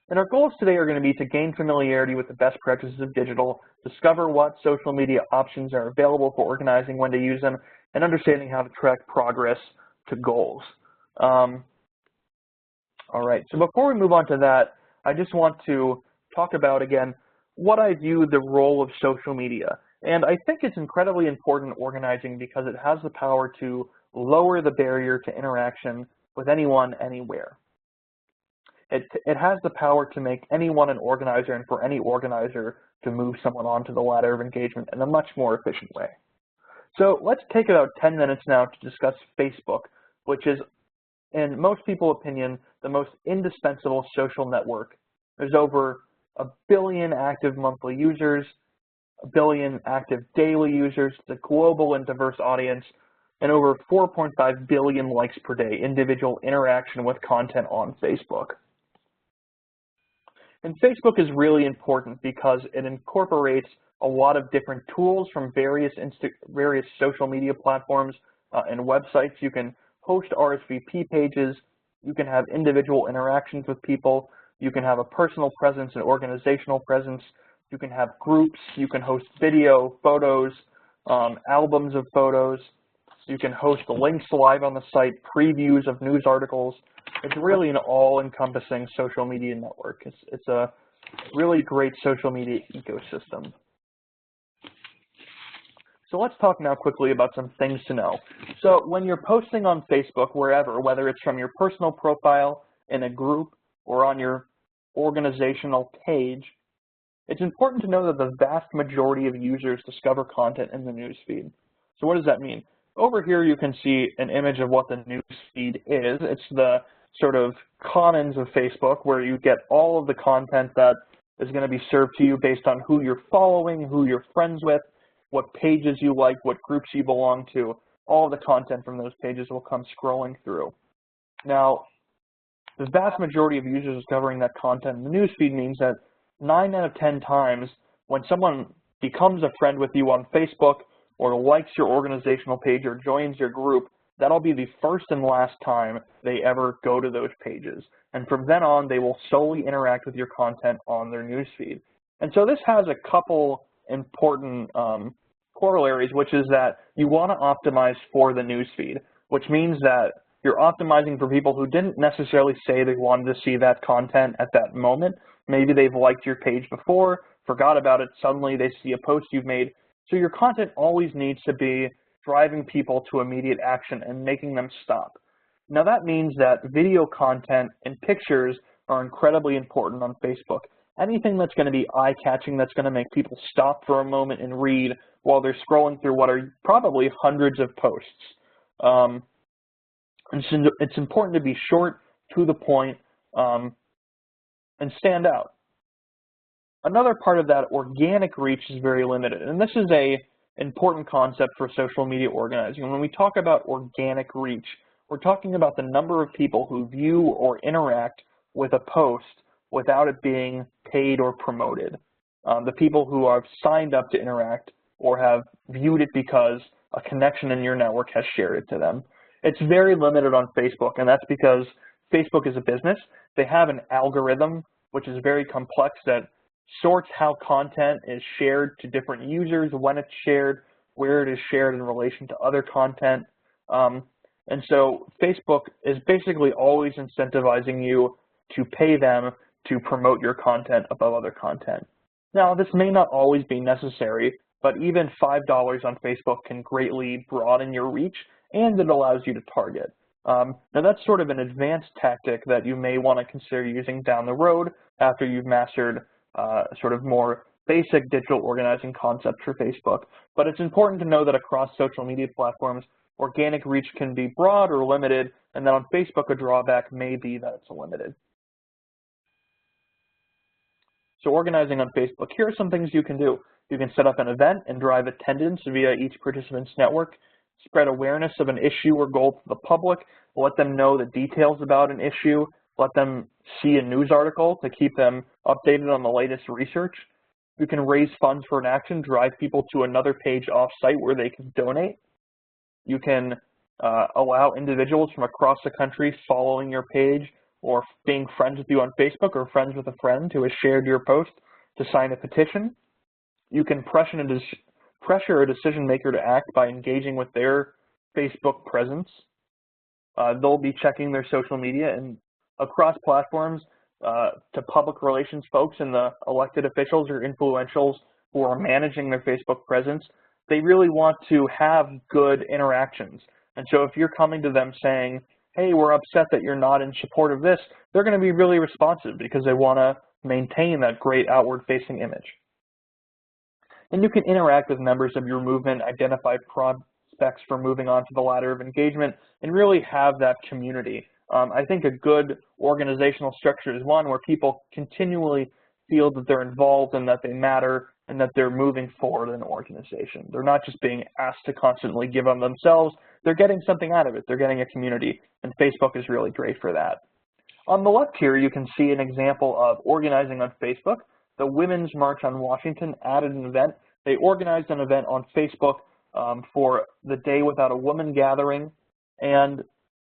And our goals today are going to be to gain familiarity with the best practices of digital, discover what social media options are available for organizing, when to use them, and understanding how to track progress to goals. All right, so before we move on to that, I just want to talk about, again, what I view the role of social media. And I think it's incredibly important in organizing because it has the power to lower the barrier to interaction with anyone, anywhere. It has the power to make anyone an organizer and for any organizer to move someone onto the ladder of engagement in a much more efficient way. So let's take about 10 minutes now to discuss Facebook, which is, in most people's opinion, the most indispensable social network. There's over 1 billion active monthly users, 1 billion active daily users, the global and diverse audience, and over 4.5 billion likes per day, individual interaction with content on Facebook. And Facebook is really important because it incorporates a lot of different tools from various social media platforms and websites. You can host RSVP pages, you can have individual interactions with people, you can have a personal presence and organizational presence, you can have groups, you can host video, photos, albums of photos, you can host links live on the site, previews of news articles. It's really an all-encompassing social media network. It's a really great social media ecosystem. So let's talk now quickly about some things to know. So when you're posting on Facebook, wherever, whether it's from your personal profile, in a group, or on your organizational page, it's important to know that the vast majority of users discover content in the newsfeed. So what does that mean? Over here you can see an image of what the newsfeed is. It's the sort of commons of Facebook where you get all of the content that is going to be served to you based on who you're following, who you're friends with, what pages you like, what groups you belong to. All of the content from those pages will come scrolling through. Now, the vast majority of users discovering that content in the newsfeed means that 9 out of 10 times when someone becomes a friend with you on Facebook or likes your organizational page or joins your group, that'll be the first and last time they ever go to those pages. And from then on, they will solely interact with your content on their newsfeed. And so this has a couple important corollaries, which is that you want to optimize for the newsfeed, which means that you're optimizing for people who didn't necessarily say they wanted to see that content at that moment. Maybe they've liked your page before, forgot about it, suddenly they see a post you've made. So your content always needs to be driving people to immediate action and making them stop. Now that means that video content and pictures are incredibly important on Facebook. Anything that's going to be eye-catching, that's going to make people stop for a moment and read while they're scrolling through what are probably hundreds of posts. It's important to be short, to the point, and stand out. Another part of that organic reach is very limited, and this is an important concept for social media organizing. When we talk about organic reach, we're talking about the number of people who view or interact with a post without it being paid or promoted. The people who have signed up to interact or have viewed it because a connection in your network has shared it to them. It's very limited on Facebook, and that's because Facebook is a business. They have an algorithm, which is very complex, that sorts how content is shared to different users, when it's shared, where it is shared in relation to other content. And so Facebook is basically always incentivizing you to pay them to promote your content above other content. Now, this may not always be necessary, but even $5 on Facebook can greatly broaden your reach, and it allows you to target. Now, that's sort of an advanced tactic that you may want to consider using down the road after you've mastered sort of more basic digital organizing concepts for Facebook. But it's important to know that across social media platforms, organic reach can be broad or limited, and that on Facebook, a drawback may be that it's limited. So organizing on Facebook, here are some things you can do. You can set up an event and drive attendance via each participant's network, spread awareness of an issue or goal to the public, let them know the details about an issue, let them see a news article to keep them updated on the latest research. You can raise funds for an action, drive people to another page off-site where they can donate. You can allow individuals from across the country following your page or being friends with you on Facebook or friends with a friend who has shared your post to sign a petition. You can pressure a decision maker to act by engaging with their Facebook presence. They'll be checking their social media, and across platforms to public relations folks and the elected officials or influentials who are managing their Facebook presence, they really want to have good interactions. And so if you're coming to them saying, hey, we're upset that you're not in support of this, they're going to be really responsive because they want to maintain that great outward-facing image. And you can interact with members of your movement, identify prospects for moving on to the ladder of engagement, and really have that community. I think a good organizational structure is one where people continually feel that they're involved and that they matter and that they're moving forward in an organization. They're not just being asked to constantly give of themselves, they're getting something out of it. They're getting a community, and Facebook is really great for that. On the left here, you can see an example of organizing on Facebook. The Women's March on Washington added an event. They organized an event on Facebook for the Day Without a Woman gathering, and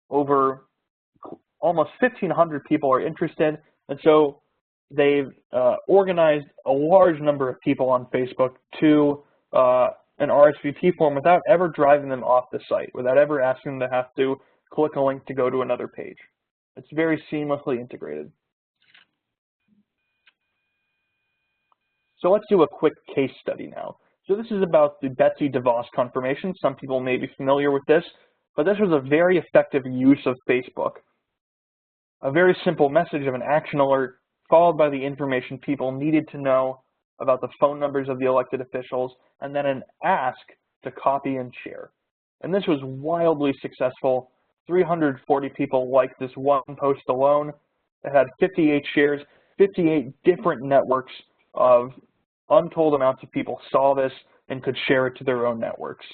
over almost 1,500 people are interested, and so they've organized a large number of people on Facebook to an RSVP form without ever driving them off the site, without ever asking them to have to click a link to go to another page. It's very seamlessly integrated. So let's do a quick case study now. So this is about the Betsy DeVos confirmation. Some people may be familiar with this, but this was a very effective use of Facebook. A very simple message of an action alert followed by the information people needed to know about the phone numbers of the elected officials, and then an ask to copy and share. And this was wildly successful. 340 people liked this one post alone. It had 58 shares, 58 different networks of untold amounts of people saw this and could share it to their own networks.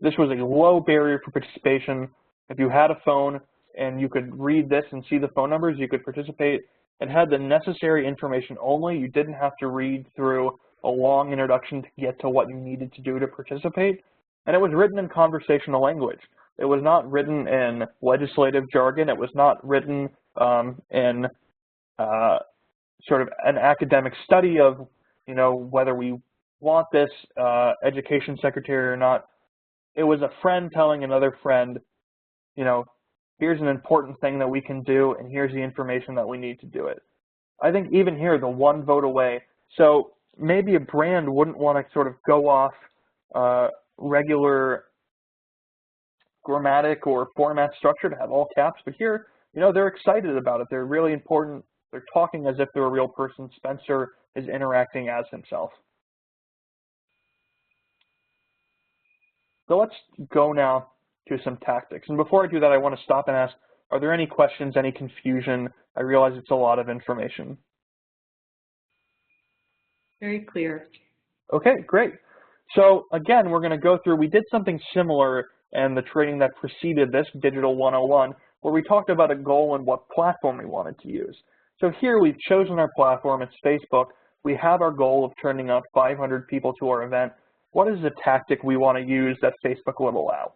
This was a low barrier for participation. If you had a phone and you could read this and see the phone numbers, you could participate. It had the necessary information only. You didn't have to read through a long introduction to get to what you needed to do to participate. And it was written in conversational language. It was not written in legislative jargon. It was not written in sort of an academic study of, you know, whether we want this education secretary or not. It was a friend telling another friend, you know, here's an important thing that we can do, and here's the information that we need to do it. I think even here, the one vote away. So maybe a brand wouldn't want to sort of go off regular grammatic or format structure to have all caps, but here, you know, they're excited about it. They're really important. They're talking as if they're a real person. Spencer is interacting as himself. So let's go now to some tactics. And before I do that, I want to stop and ask, are there any questions, any confusion? I realize it's a lot of information. Very clear. Okay, great. So again, we're going to go through, we did something similar in the training that preceded this, Digital 101, where we talked about a goal and what platform we wanted to use. So here we've chosen our platform, it's Facebook. We have our goal of turning out 500 people to our event. What is the tactic we want to use that Facebook will allow?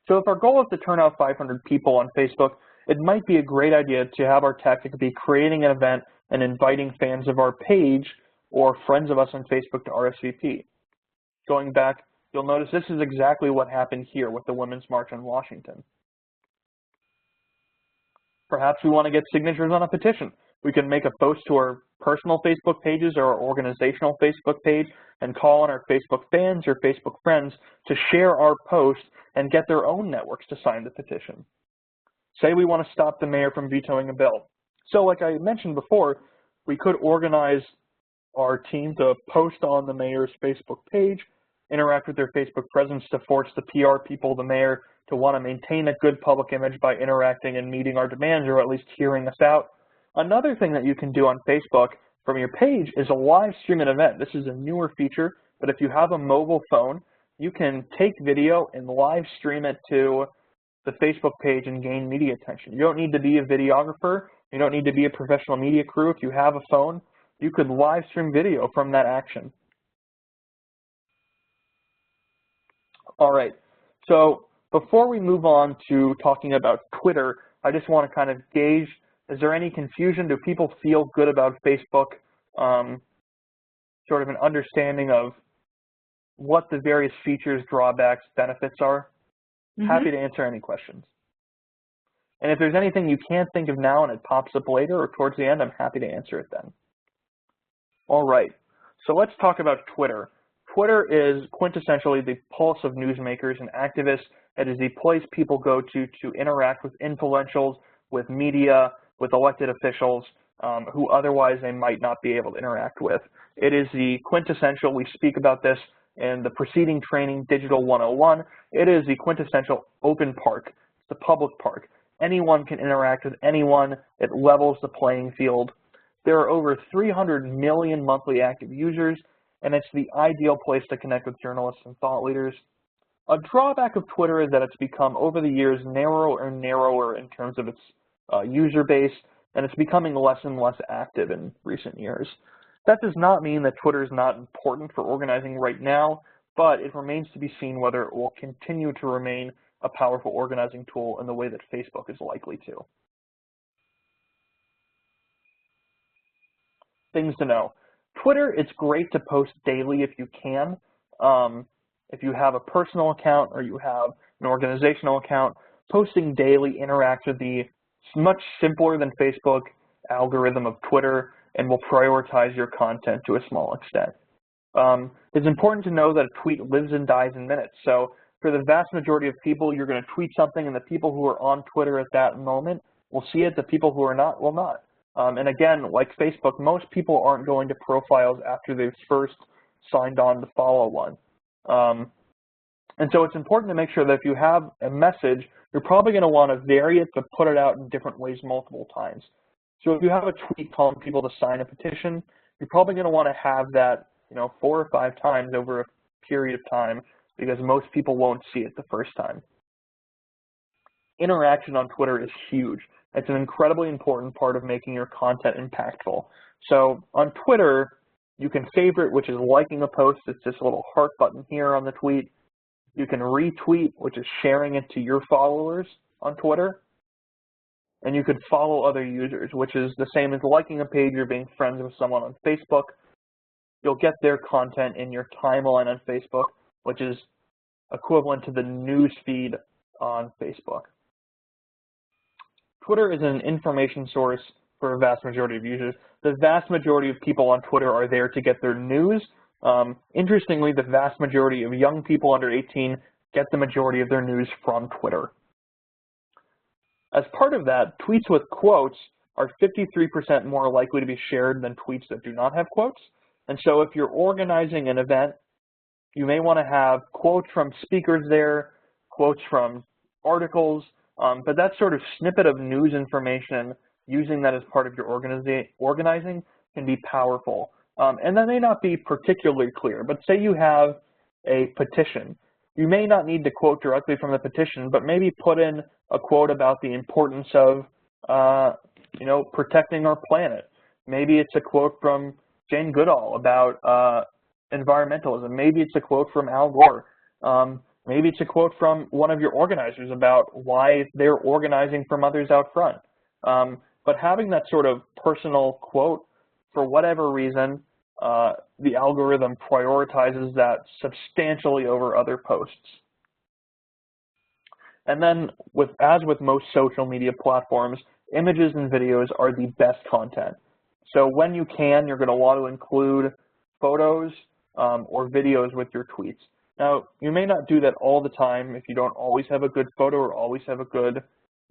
So if our goal is to turn out 500 people on Facebook, it might be a great idea to have our tactic be creating an event and inviting fans of our page or friends of us on Facebook to RSVP. Going back, you'll notice this is exactly what happened here with the Women's March on Washington. Perhaps we want to get signatures on a petition. We can make a post to our personal Facebook pages or our organizational Facebook page and call on our Facebook fans or Facebook friends to share our post and get their own networks to sign the petition. Say we want to stop the mayor from vetoing a bill. So like I mentioned before, we could organize our team to post on the mayor's Facebook page, interact with their Facebook presence to force the PR people, the mayor, to want to maintain a good public image by interacting and meeting our demands or at least hearing us out. Another thing that you can do on Facebook from your page is a live stream an event. This is a newer feature, but if you have a mobile phone, you can take video and live stream it to the Facebook page and gain media attention. You don't need to be a videographer. You don't need to be a professional media crew. If you have a phone, You could live stream video from that action. All right, so before we move on to talking about Twitter, I just want to kind of gauge, is there any confusion? Do people feel good about Facebook? Sort of an understanding of what the various features, drawbacks, benefits are? Happy to answer any questions. And if there's anything you can't think of now and it pops up later or towards the end, I'm happy to answer it then. All right, so let's talk about Twitter. Twitter is quintessentially the pulse of newsmakers and activists. It is the place people go to interact with influentials, with media, with elected officials who otherwise they might not be able to interact with. It is the quintessential, we speak about this in the preceding training, Digital 101, it is the quintessential open park. It's the public park. Anyone can interact with anyone. It levels the playing field. There are over 300 million monthly active users, and it's the ideal place to connect with journalists and thought leaders. A drawback of Twitter is that it's become, over the years, narrower and narrower in terms of its user base, and it's becoming less and less active in recent years. That does not mean that Twitter is not important for organizing right now, but it remains to be seen whether it will continue to remain a powerful organizing tool in the way that Facebook is likely to. Things to know. Twitter, it's great to post daily if you can. If you have a personal account or you have an organizational account, posting daily interacts with the much simpler than Facebook algorithm of Twitter and will prioritize your content to a small extent. It's important to know that a tweet lives and dies in minutes. So for the vast majority of people, you're going to tweet something and the people who are on Twitter at that moment will see it, the people who are not will not. And again, like Facebook, most people aren't going to profiles after they've first signed on to follow one. And so it's important to make sure that if you have a message, you're probably going to want to vary it, but put it out in different ways multiple times. So if you have a tweet calling people to sign a petition, you're probably going to want to have that 4 or 5 times over a period of time because most people won't see it the first time. Interaction on Twitter is huge. It's an incredibly important part of making your content impactful. So on Twitter, you can favorite, which is liking a post. It's this little heart button here on the tweet. You can retweet, which is sharing it to your followers on Twitter. And you could follow other users, which is the same as liking a page or being friends with someone on Facebook. You'll get their content in your timeline on Facebook, which is equivalent to the news feed on Facebook. Twitter is an information source for a vast majority of users. The vast majority of people on Twitter are there to get their news. Interestingly, the vast majority of young people under 18 get the majority of their news from Twitter. As part of that, tweets with quotes are 53% more likely to be shared than tweets that do not have quotes. And so if you're organizing an event, you may want to have quotes from speakers there, quotes from articles, but that sort of snippet of news information, using that as part of your organizing can be powerful. And that may not be particularly clear, but say you have a petition. You may not need to quote directly from the petition, but maybe put in a quote about the importance of, protecting our planet. Maybe it's a quote from Jane Goodall about environmentalism. Maybe it's a quote from Al Gore. Maybe it's a quote from one of your organizers about why they're organizing from others out front. But having that sort of personal quote, for whatever reason, the algorithm prioritizes that substantially over other posts. And then, as with most social media platforms, images and videos are the best content. So when you can, you're going to want to include photos or videos with your tweets. Now, you may not do that all the time if you don't always have a good photo or always have a good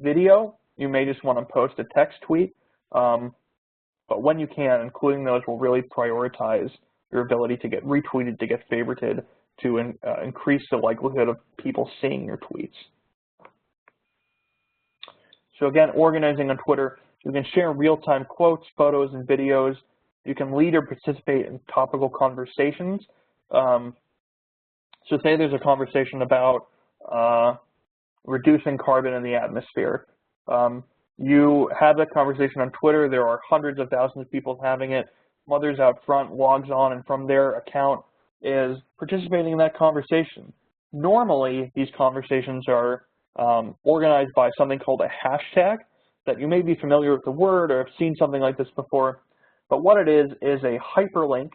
video. You may just want to post a text tweet. But when you can, including those will really prioritize your ability to get retweeted, to get favorited, to increase the likelihood of people seeing your tweets. So again, organizing on Twitter, you can share real-time quotes, photos, and videos. You can lead or participate in topical conversations. So say there's a conversation about reducing carbon in the atmosphere. You have that conversation on Twitter. There are hundreds of thousands of people having it. Mothers Out Front logs on and from their account is participating in that conversation. Normally, these conversations are organized by something called a hashtag that you may be familiar with the word or have seen something like this before. But what it is a hyperlink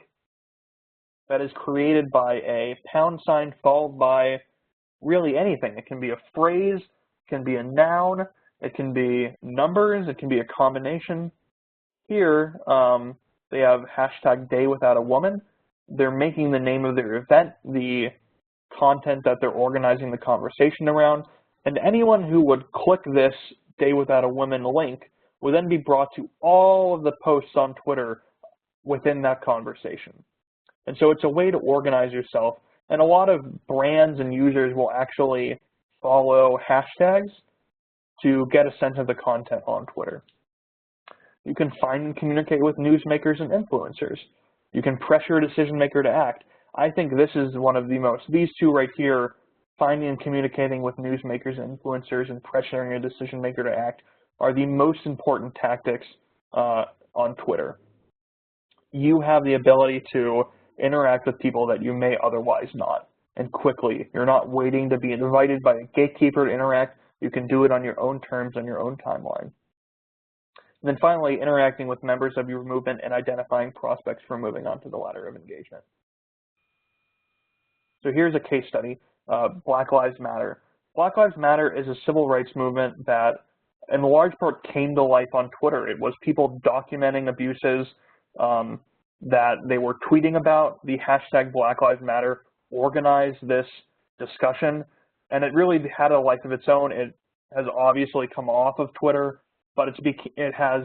that is created by a # followed by really anything. It can be a phrase, it can be a noun, it can be numbers, it can be a combination. Here, they have hashtag Day Without a Woman. They're making the name of their event the content that they're organizing the conversation around, and anyone who would click this Day Without a Woman link would then be brought to all of the posts on Twitter within that conversation. And so it's a way to organize yourself, and a lot of brands and users will actually follow hashtags to get a sense of the content on Twitter. You can find and communicate with newsmakers and influencers. You can pressure a decision maker to act. I think this is one of the most, these two right here, finding and communicating with newsmakers and influencers and pressuring a decision maker to act, are the most important tactics on Twitter. You have the ability to interact with people that you may otherwise not, and quickly. You're not waiting to be invited by a gatekeeper to interact. You can do it on your own terms, on your own timeline. And then finally, interacting with members of your movement and identifying prospects for moving on to the ladder of engagement. So here's a case study, Black Lives Matter. Black Lives Matter is a civil rights movement that, in large part, came to life on Twitter. It was people documenting abuses that they were tweeting about. The hashtag Black Lives Matter organized this discussion, and it really had a life of its own. It has obviously come off of Twitter, but it has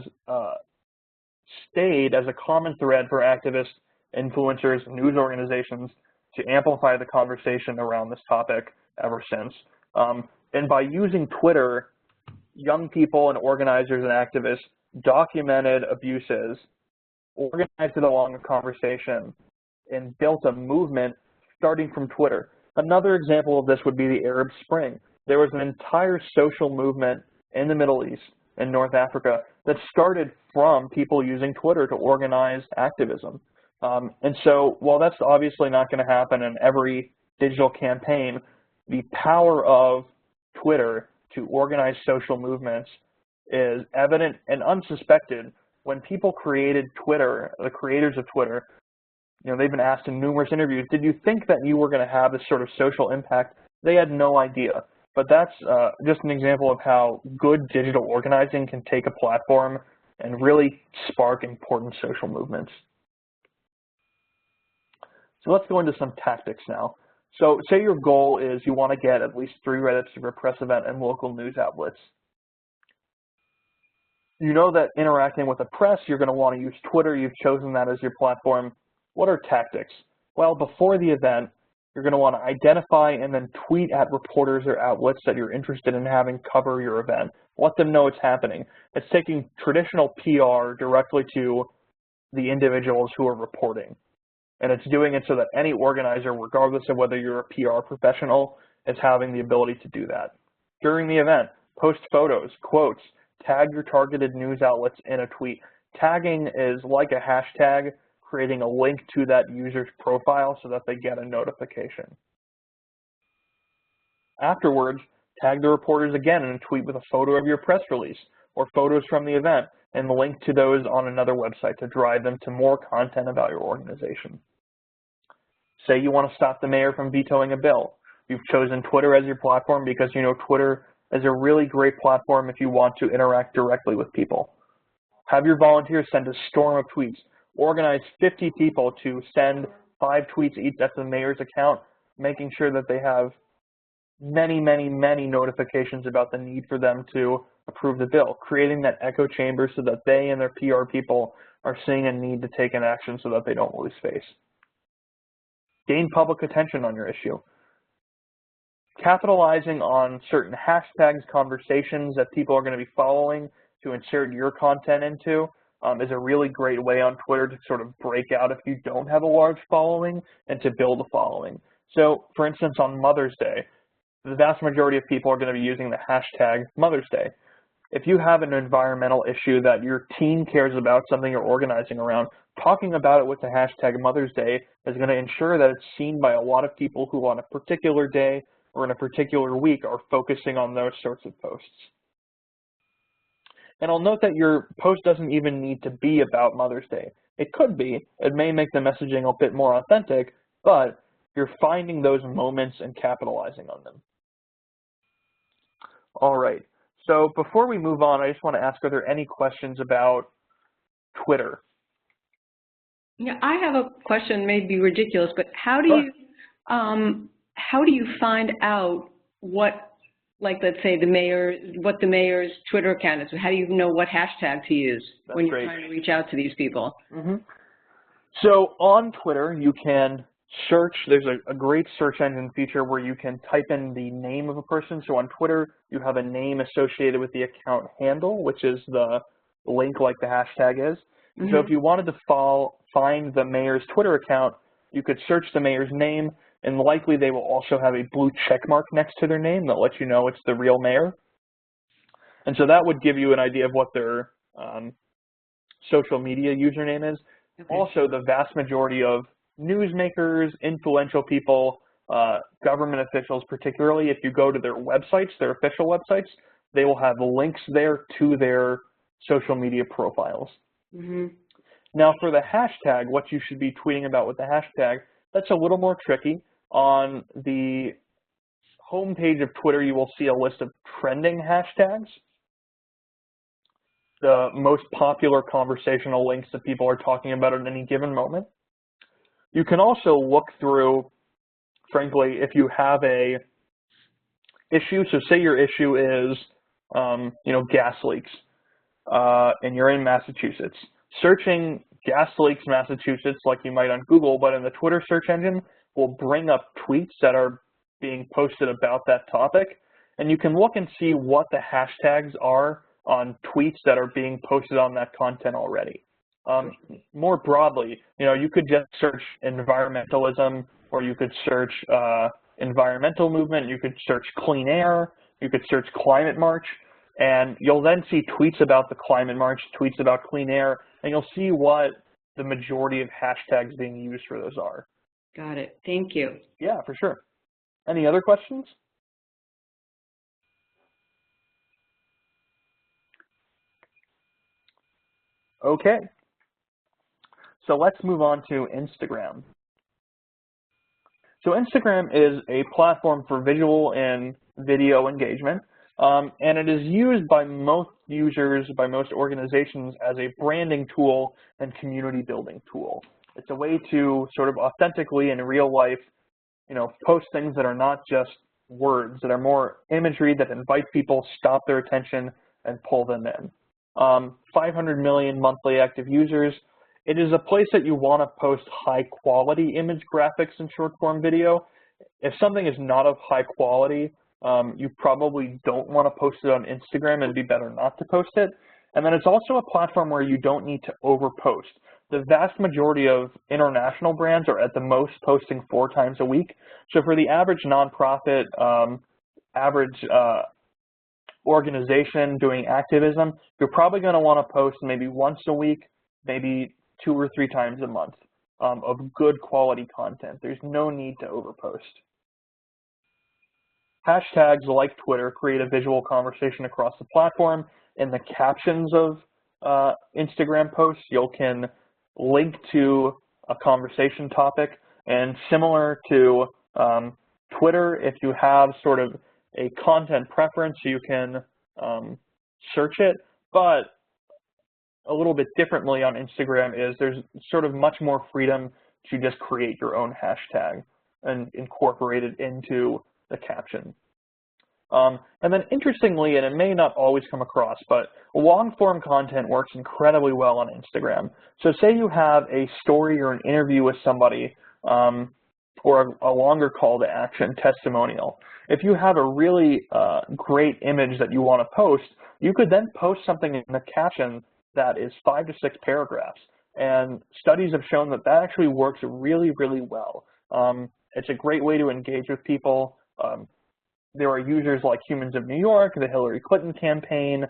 stayed as a common thread for activists, influencers, news organizations to amplify the conversation around this topic ever since. And by using Twitter, young people and organizers and activists documented abuses, organized it along a conversation, and built a movement starting from Twitter. Another example of this would be the Arab Spring. There was an entire social movement in the Middle East and North Africa that started from people using Twitter to organize activism. And so while that's obviously not going to happen in every digital campaign, the power of Twitter to organize social movements is evident and unsuspected. When people created Twitter, the creators of Twitter, they've been asked in numerous interviews, did you think that you were going to have this sort of social impact? They had no idea. But that's just an example of how good digital organizing can take a platform and really spark important social movements. So let's go into some tactics now. So say your goal is you want to get at least 3 write-ups of your press event and local news outlets. You know that interacting with the press, you're going to want to use Twitter. You've chosen that as your platform. What are tactics? Well, before the event, you're going to want to identify and then tweet at reporters or outlets that you're interested in having cover your event. Let them know it's happening. It's taking traditional PR directly to the individuals who are reporting. And it's doing it so that any organizer, regardless of whether you're a PR professional, is having the ability to do that. During the event, post photos, quotes, tag your targeted news outlets in a tweet. Tagging is like a hashtag, creating a link to that user's profile so that they get a notification. Afterwards, tag the reporters again in a tweet with a photo of your press release or photos from the event and link to those on another website to drive them to more content about your organization. Say you want to stop the mayor from vetoing a bill. You've chosen Twitter as your platform because you know Twitter is a really great platform if you want to interact directly with people. Have your volunteers send a storm of tweets. Organize 50 people to send 5 tweets each at the mayor's account, making sure that they have many, many, many notifications about the need for them to approve the bill, creating that echo chamber so that they and their PR people are seeing a need to take an action so that they don't lose face. Gain public attention on your issue. Capitalizing on certain hashtags, conversations that people are going to be following to insert your content into is a really great way on Twitter to sort of break out if you don't have a large following and to build a following. So, for instance, on Mother's Day, the vast majority of people are going to be using the hashtag Mother's Day. If you have an environmental issue that your team cares about, something you're organizing around, talking about it with the hashtag Mother's Day is going to ensure that it's seen by a lot of people who on a particular day or in a particular week are focusing on those sorts of posts. And I'll note that your post doesn't even need to be about Mother's Day. It could be. It may make the messaging a bit more authentic, but you're finding those moments and capitalizing on them. All right. So before we move on, I just want to ask, are there any questions about Twitter? Yeah, I have a question, may be ridiculous, but how do you find out what, like, let's say what the mayor's Twitter account is? How do you know what hashtag to use when you're trying to reach out to these people? So on Twitter, you can search. There's a great search engine feature where you can type in the name of a person. So on Twitter, you have a name associated with the account handle, which is the link like the hashtag is. So if you wanted to find the mayor's Twitter account, you could search the mayor's name, and likely they will also have a blue check mark next to their name that lets you know it's the real mayor. And so that would give you an idea of what their social media username is. Okay. Also, the vast majority of newsmakers, influential people, government officials, particularly if you go to their websites, their official websites, they will have links there to their social media profiles. Now for the hashtag, what you should be tweeting about with the hashtag, that's a little more tricky. On the homepage of Twitter, you will see a list of trending hashtags, the most popular conversational links that people are talking about at any given moment. You can also look through, frankly, if you have a issue, so say your issue is, gas leaks, and you're in Massachusetts. Searching gas leaks Massachusetts like you might on Google, but in the Twitter search engine will bring up tweets that are being posted about that topic. And you can look and see what the hashtags are on tweets that are being posted on that content already. More broadly, you could just search environmentalism, or you could search environmental movement, you could search clean air, you could search climate march, and you'll then see tweets about the climate march, tweets about clean air, and you'll see what the majority of hashtags being used for those are. Got it. Thank you. Yeah, for sure. Any other questions? Okay. So let's move on to Instagram. So Instagram is a platform for visual and video engagement. And it is used by most users, by most organizations as a branding tool and community building tool. It's a way to sort of authentically in real life, post things that are not just words, that are more imagery that invite people, stop their attention, and pull them in. 500 million monthly active users. It is a place that you want to post high quality image graphics and short form video. If something is not of high quality, you probably don't want to post it on Instagram, and be better not to post it. And then it's also a platform where you don't need to overpost. The vast majority of international brands are at the most posting 4 times a week. So for the average nonprofit, average organization doing activism, you're probably going to want to post maybe once a week, maybe 2 or 3 times a month of good quality content. There's no need to overpost. Hashtags like Twitter create a visual conversation across the platform. In the captions of Instagram posts, you can link to a conversation topic. And similar to Twitter, if you have sort of a content preference, you can search it. But a little bit differently on Instagram is there's sort of much more freedom to just create your own hashtag and incorporate it into the caption. And then interestingly, and it may not always come across, but long-form content works incredibly well on Instagram. So say you have a story or an interview with somebody, or a longer call to action testimonial. If you have a really great image that you want to post, you could then post something in the caption that is 5 to 6 paragraphs. And studies have shown that that actually works really, really well. It's a great way to engage with people. There are users like Humans of New York, the Hillary Clinton campaign,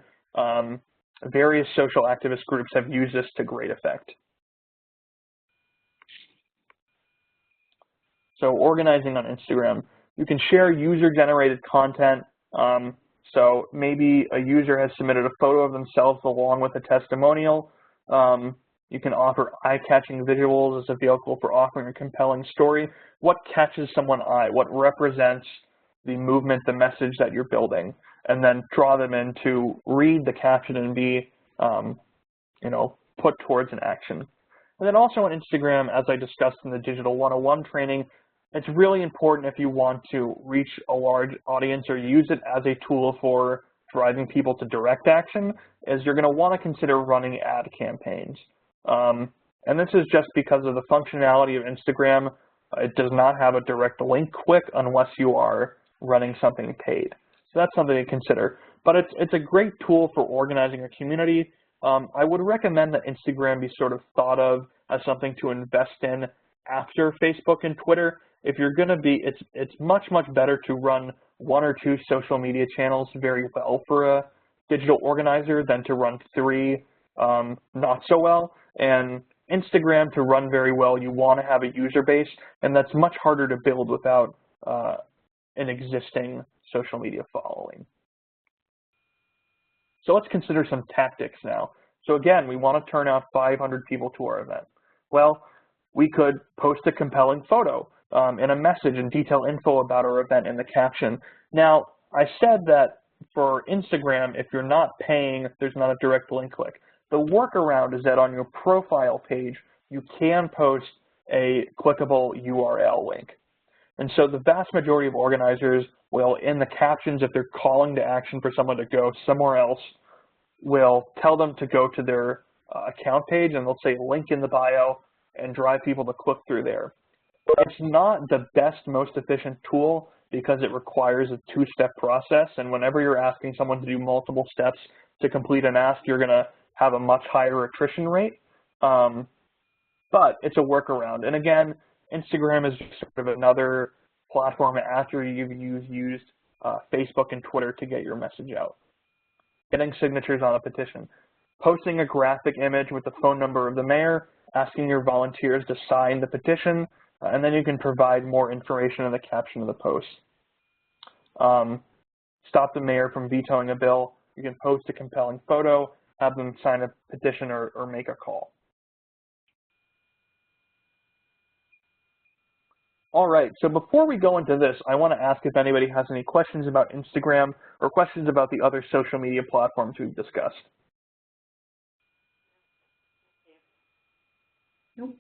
various social activist groups have used this to great effect. So organizing on Instagram. You can share user-generated content. So maybe a user has submitted a photo of themselves along with a testimonial. You can offer eye-catching visuals as a vehicle for offering a compelling story. What catches someone's eye? What represents the movement, the message that you're building? And then draw them in to read the caption and be, put towards an action. And then also on Instagram, as I discussed in the Digital 101 training, it's really important if you want to reach a large audience or use it as a tool for driving people to direct action, is you're going to want to consider running ad campaigns. And this is just because of the functionality of Instagram. It does not have a direct link click unless you are running something paid. So that's something to consider. But it's a great tool for organizing a community. I would recommend that Instagram be sort of thought of as something to invest in after Facebook and Twitter. If you're going to be, it's much better to run 1 or 2 social media channels very well for a digital organizer than to run 3 not so well. And Instagram, to run very well, you want to have a user base, and that's much harder to build without an existing social media following. So let's consider some tactics now. So again, we want to turn out 500 people to our event. Well, we could post a compelling photo and a message and detail info about our event in the caption. Now, I said that for Instagram, if you're not paying, there's not a direct link click. The workaround is that on your profile page, you can post a clickable URL link. And so the vast majority of organizers will, in the captions, if they're calling to action for someone to go somewhere else, will tell them to go to their account page, and they'll say link in the bio and drive people to click through there. It's not the best, most efficient tool because it requires a 2-step process, and whenever you're asking someone to do multiple steps to complete an ask, you're going to have a much higher attrition rate. But it's a workaround. And again, Instagram is just sort of another platform after you've used Facebook and Twitter to get your message out. Getting signatures on a petition. Posting a graphic image with the phone number of the mayor, asking your volunteers to sign the petition, and then you can provide more information in the caption of the post. Stop the mayor from vetoing a bill. You can post a compelling photo, have them sign a petition or make a call. All right, so before we go into this, I want to ask if anybody has any questions about Instagram or questions about the other social media platforms we've discussed. Nope.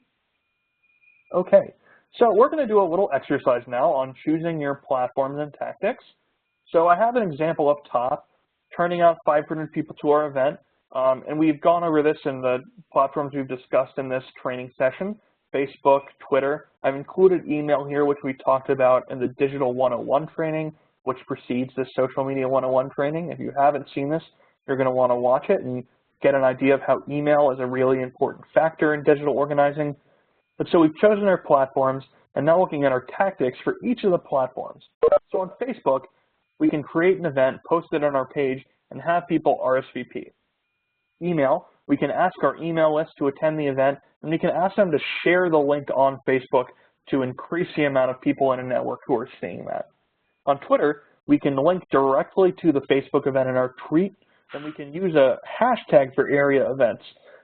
Okay, so we're going to do a little exercise now on choosing your platforms and tactics. So I have an example up top, turning out 500 people to our event, and we've gone over this in the platforms we've discussed in this training session. Facebook, Twitter. I've included email here, which we talked about in the Digital 101 training, which precedes this Social Media 101 training. If you haven't seen this, you're going to want to watch it and get an idea of how email is a really important factor in digital organizing. But so we've chosen our platforms, and now looking at our tactics for each of the platforms. So on Facebook, we can create an event, post it on our page, and have people RSVP. Email, we can ask our email list to attend the event, and we can ask them to share the link on Facebook to increase the amount of people in a network who are seeing that. On Twitter, we can link directly to the Facebook event in our tweet, and we can use a hashtag for area events.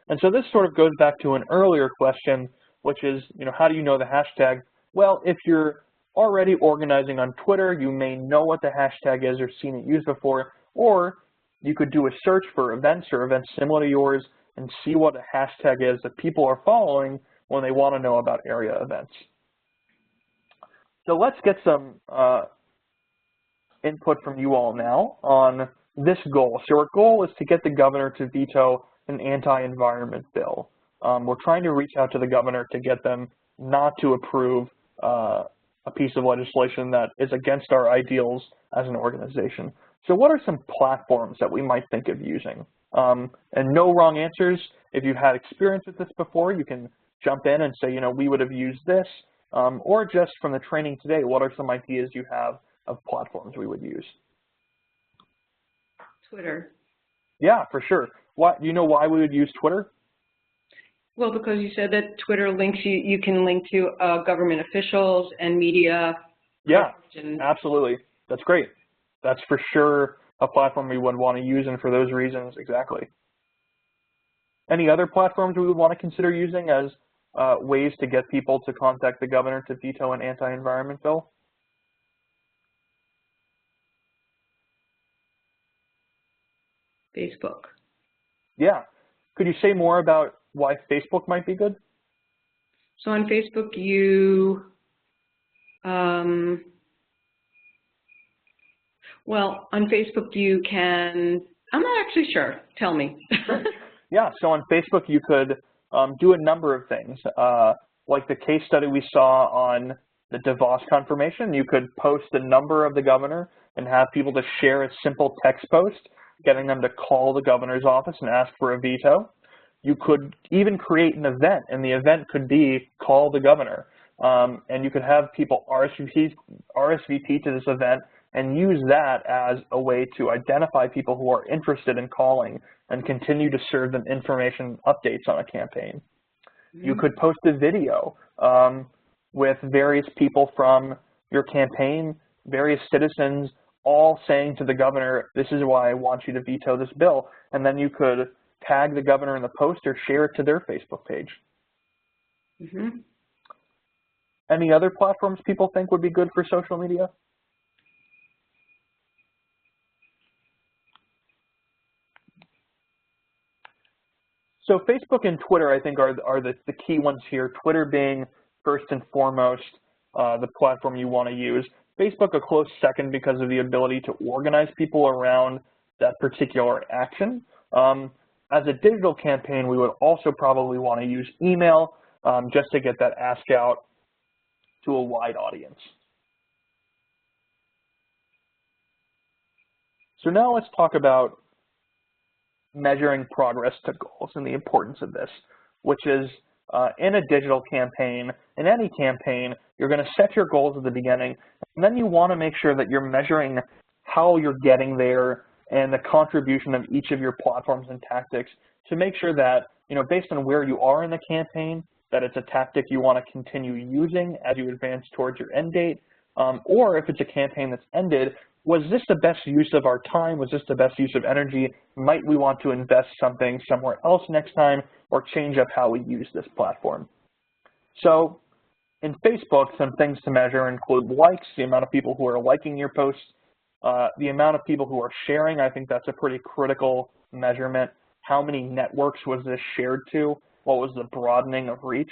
And so this sort of goes back to an earlier question, which is, how do you know the hashtag? Well, if you're already organizing on Twitter, you may know what the hashtag is or seen it used before, or you could do a search for events or events similar to yours and see what a hashtag is that people are following when they want to know about area events. So let's get some input from you all now on this goal. So our goal is to get the governor to veto an anti-environment bill. We're trying to reach out to the governor to get them not to approve a piece of legislation that is against our ideals as an organization. So what are some platforms that we might think of using? And no wrong answers. If you've had experience with this before, you can jump in and say, we would have used this. Or just from the training today, what are some ideas you have of platforms we would use? Twitter. Yeah, for sure. Do you know why we would use Twitter? Well, because you said that Twitter links you can link to government officials and media. Yeah, absolutely. That's great. That's for sure a platform we would want to use, and for those reasons, exactly. Any other platforms we would want to consider using as ways to get people to contact the governor to veto an anti-environment bill? Facebook. Yeah. Could you say more about why Facebook might be good? So on Facebook, you, well, on Facebook you can, I'm not actually sure. Tell me. Yeah, so on Facebook you could do a number of things. Like the case study we saw on the DeVos confirmation, you could post the number of the governor and have people to share a simple text post, getting them to call the governor's office and ask for a veto. You could even create an event, and the event could be call the governor. And you could have people RSVP to this event and use that as a way to identify people who are interested in calling and continue to serve them information updates on a campaign. You could post a video with various people from your campaign, various citizens, all saying to the governor, this is why I want you to veto this bill. And then you could tag the governor in the post or share it to their Facebook page. Any other platforms people think would be good for social media? So Facebook and Twitter, I think, are the key ones here. Twitter being first and foremost the platform you want to use. Facebook a close second because of the ability to organize people around that particular action. As a digital campaign, we would also probably want to use email just to get that ask out to a wide audience. So now let's talk about measuring progress to goals and the importance of this, which is in a digital campaign, in any campaign, you're going to set your goals at the beginning, and then you want to make sure that you're measuring how you're getting there and the contribution of each of your platforms and tactics to make sure that, based on where you are in the campaign, that it's a tactic you want to continue using as you advance towards your end date, or if it's a campaign that's ended, was this the best use of our time? Was this the best use of energy? Might we want to invest something somewhere else next time or change up how we use this platform? So in Facebook, some things to measure include likes, the amount of people who are liking your posts, the amount of people who are sharing. I think that's a pretty critical measurement. How many networks was this shared to? What was the broadening of reach?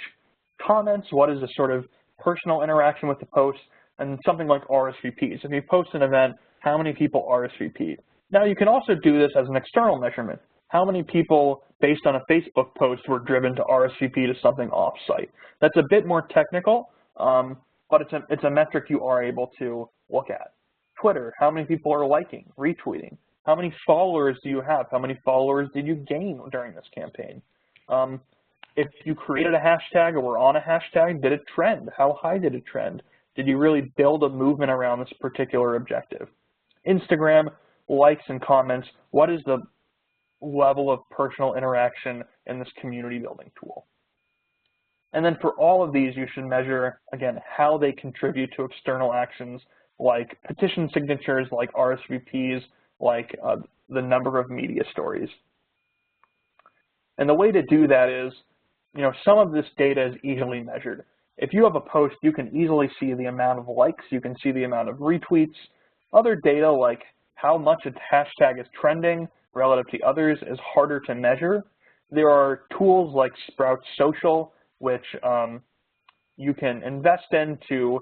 Comments, what is the sort of personal interaction with the post? And something like RSVPs. If you post an event, how many people RSVP'd? Now you can also do this as an external measurement. How many people, based on a Facebook post, were driven to RSVP to something off-site? That's a bit more technical, but it's a metric you are able to look at. Twitter, how many people are liking, retweeting? How many followers do you have? How many followers did you gain during this campaign? If you created a hashtag or were on a hashtag, did it trend? How high did it trend? Did you really build a movement around this particular objective? Instagram, likes and comments, what is the level of personal interaction in this community building tool? And then for all of these, you should measure, again, how they contribute to external actions like petition signatures, like RSVPs, like the number of media stories. And the way to do that is, some of this data is easily measured. If you have a post, you can easily see the amount of likes, you can see the amount of retweets. Other data like how much a hashtag is trending relative to others is harder to measure. There are tools like Sprout Social, which you can invest in to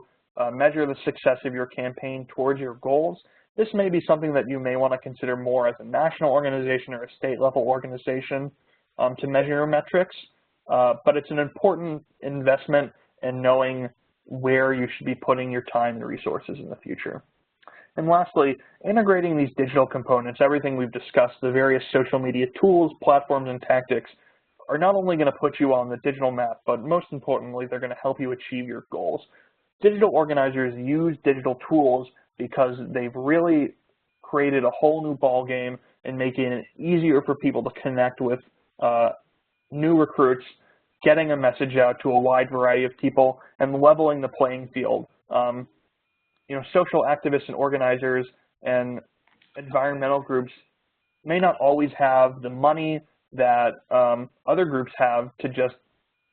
measure the success of your campaign towards your goals. This may be something that you may want to consider more as a national organization or a state-level organization to measure your metrics, but it's an important investment and knowing where you should be putting your time and resources in the future. And lastly, integrating these digital components, everything we've discussed, the various social media tools, platforms, and tactics, are not only going to put you on the digital map, but most importantly, they're going to help you achieve your goals. Digital organizers use digital tools because they've really created a whole new ballgame in making it easier for people to connect with new recruits getting a message out to a wide variety of people and leveling the playing field. You know, social activists and organizers and environmental groups may not always have the money that other groups have to just,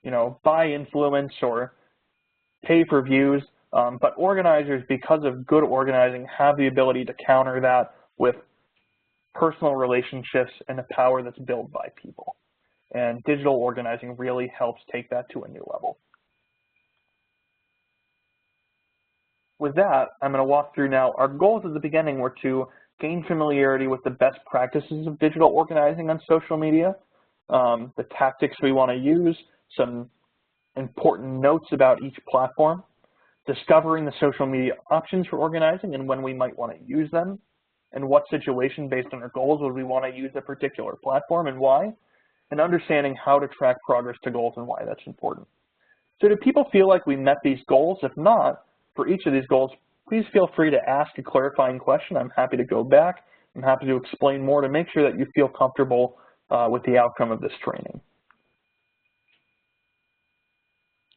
you know, buy influence or pay for views, but organizers, because of good organizing, have the ability to counter that with personal relationships and the power that's built by people. And digital organizing really helps take that to a new level. With that, I'm going to walk through now. Our goals at the beginning were to gain familiarity with the best practices of digital organizing on social media, the tactics we want to use, some important notes about each platform, discovering the social media options for organizing and when we might want to use them, and what situation based on our goals would we want to use a particular platform and why, and understanding how to track progress to goals and why that's important. So do people feel like we met these goals? If not, for each of these goals, please feel free to ask a clarifying question. I'm happy to go back. I'm happy to explain more to make sure that you feel comfortable with the outcome of this training.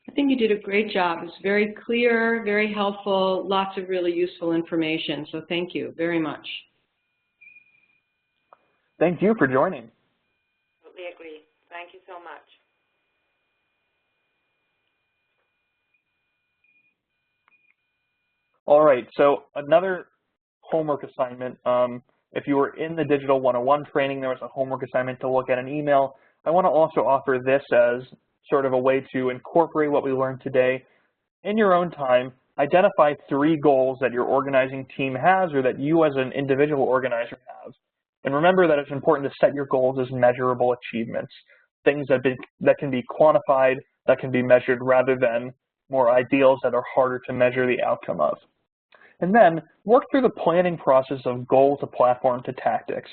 I think you did a great job. It's very clear, very helpful, lots of really useful information. So thank you very much. Thank you for joining. Totally agree. Thank you so much. All right, so another homework assignment. If you were in the Digital 101 training, there was a homework assignment to look at an email. I want to also offer this as sort of a way to incorporate what we learned today in your own time. Identify 3 goals that your organizing team has or that you as an individual organizer have. And remember that it's important to set your goals as measurable achievements, things that can be quantified, that can be measured, rather than more ideals that are harder to measure the outcome of. And then work through the planning process of goal to platform to tactics.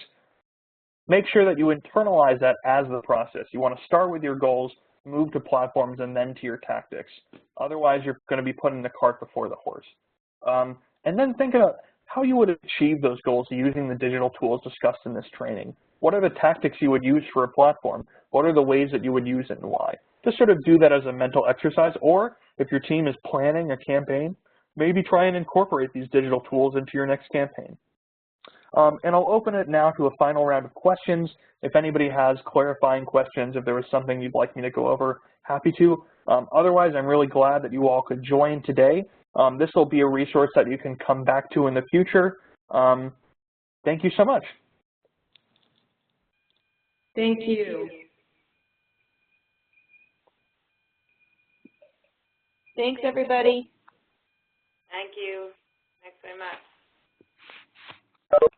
Make sure that you internalize that as the process. You want to start with your goals, move to platforms, and then to your tactics. Otherwise, you're going to be putting the cart before the horse. And then think about how you would achieve those goals using the digital tools discussed in this training. What are the tactics you would use for a platform? What are the ways that you would use it and why? Just sort of do that as a mental exercise, or if your team is planning a campaign, maybe try and incorporate these digital tools into your next campaign. And I'll open it now to a final round of questions. If anybody has clarifying questions, if there was something you'd like me to go over, happy to. Otherwise, I'm really glad that you all could join today. This will be a resource that you can come back to in the future. Thank you so much. Thank you. Thanks, everybody. Thank you. Thanks very much.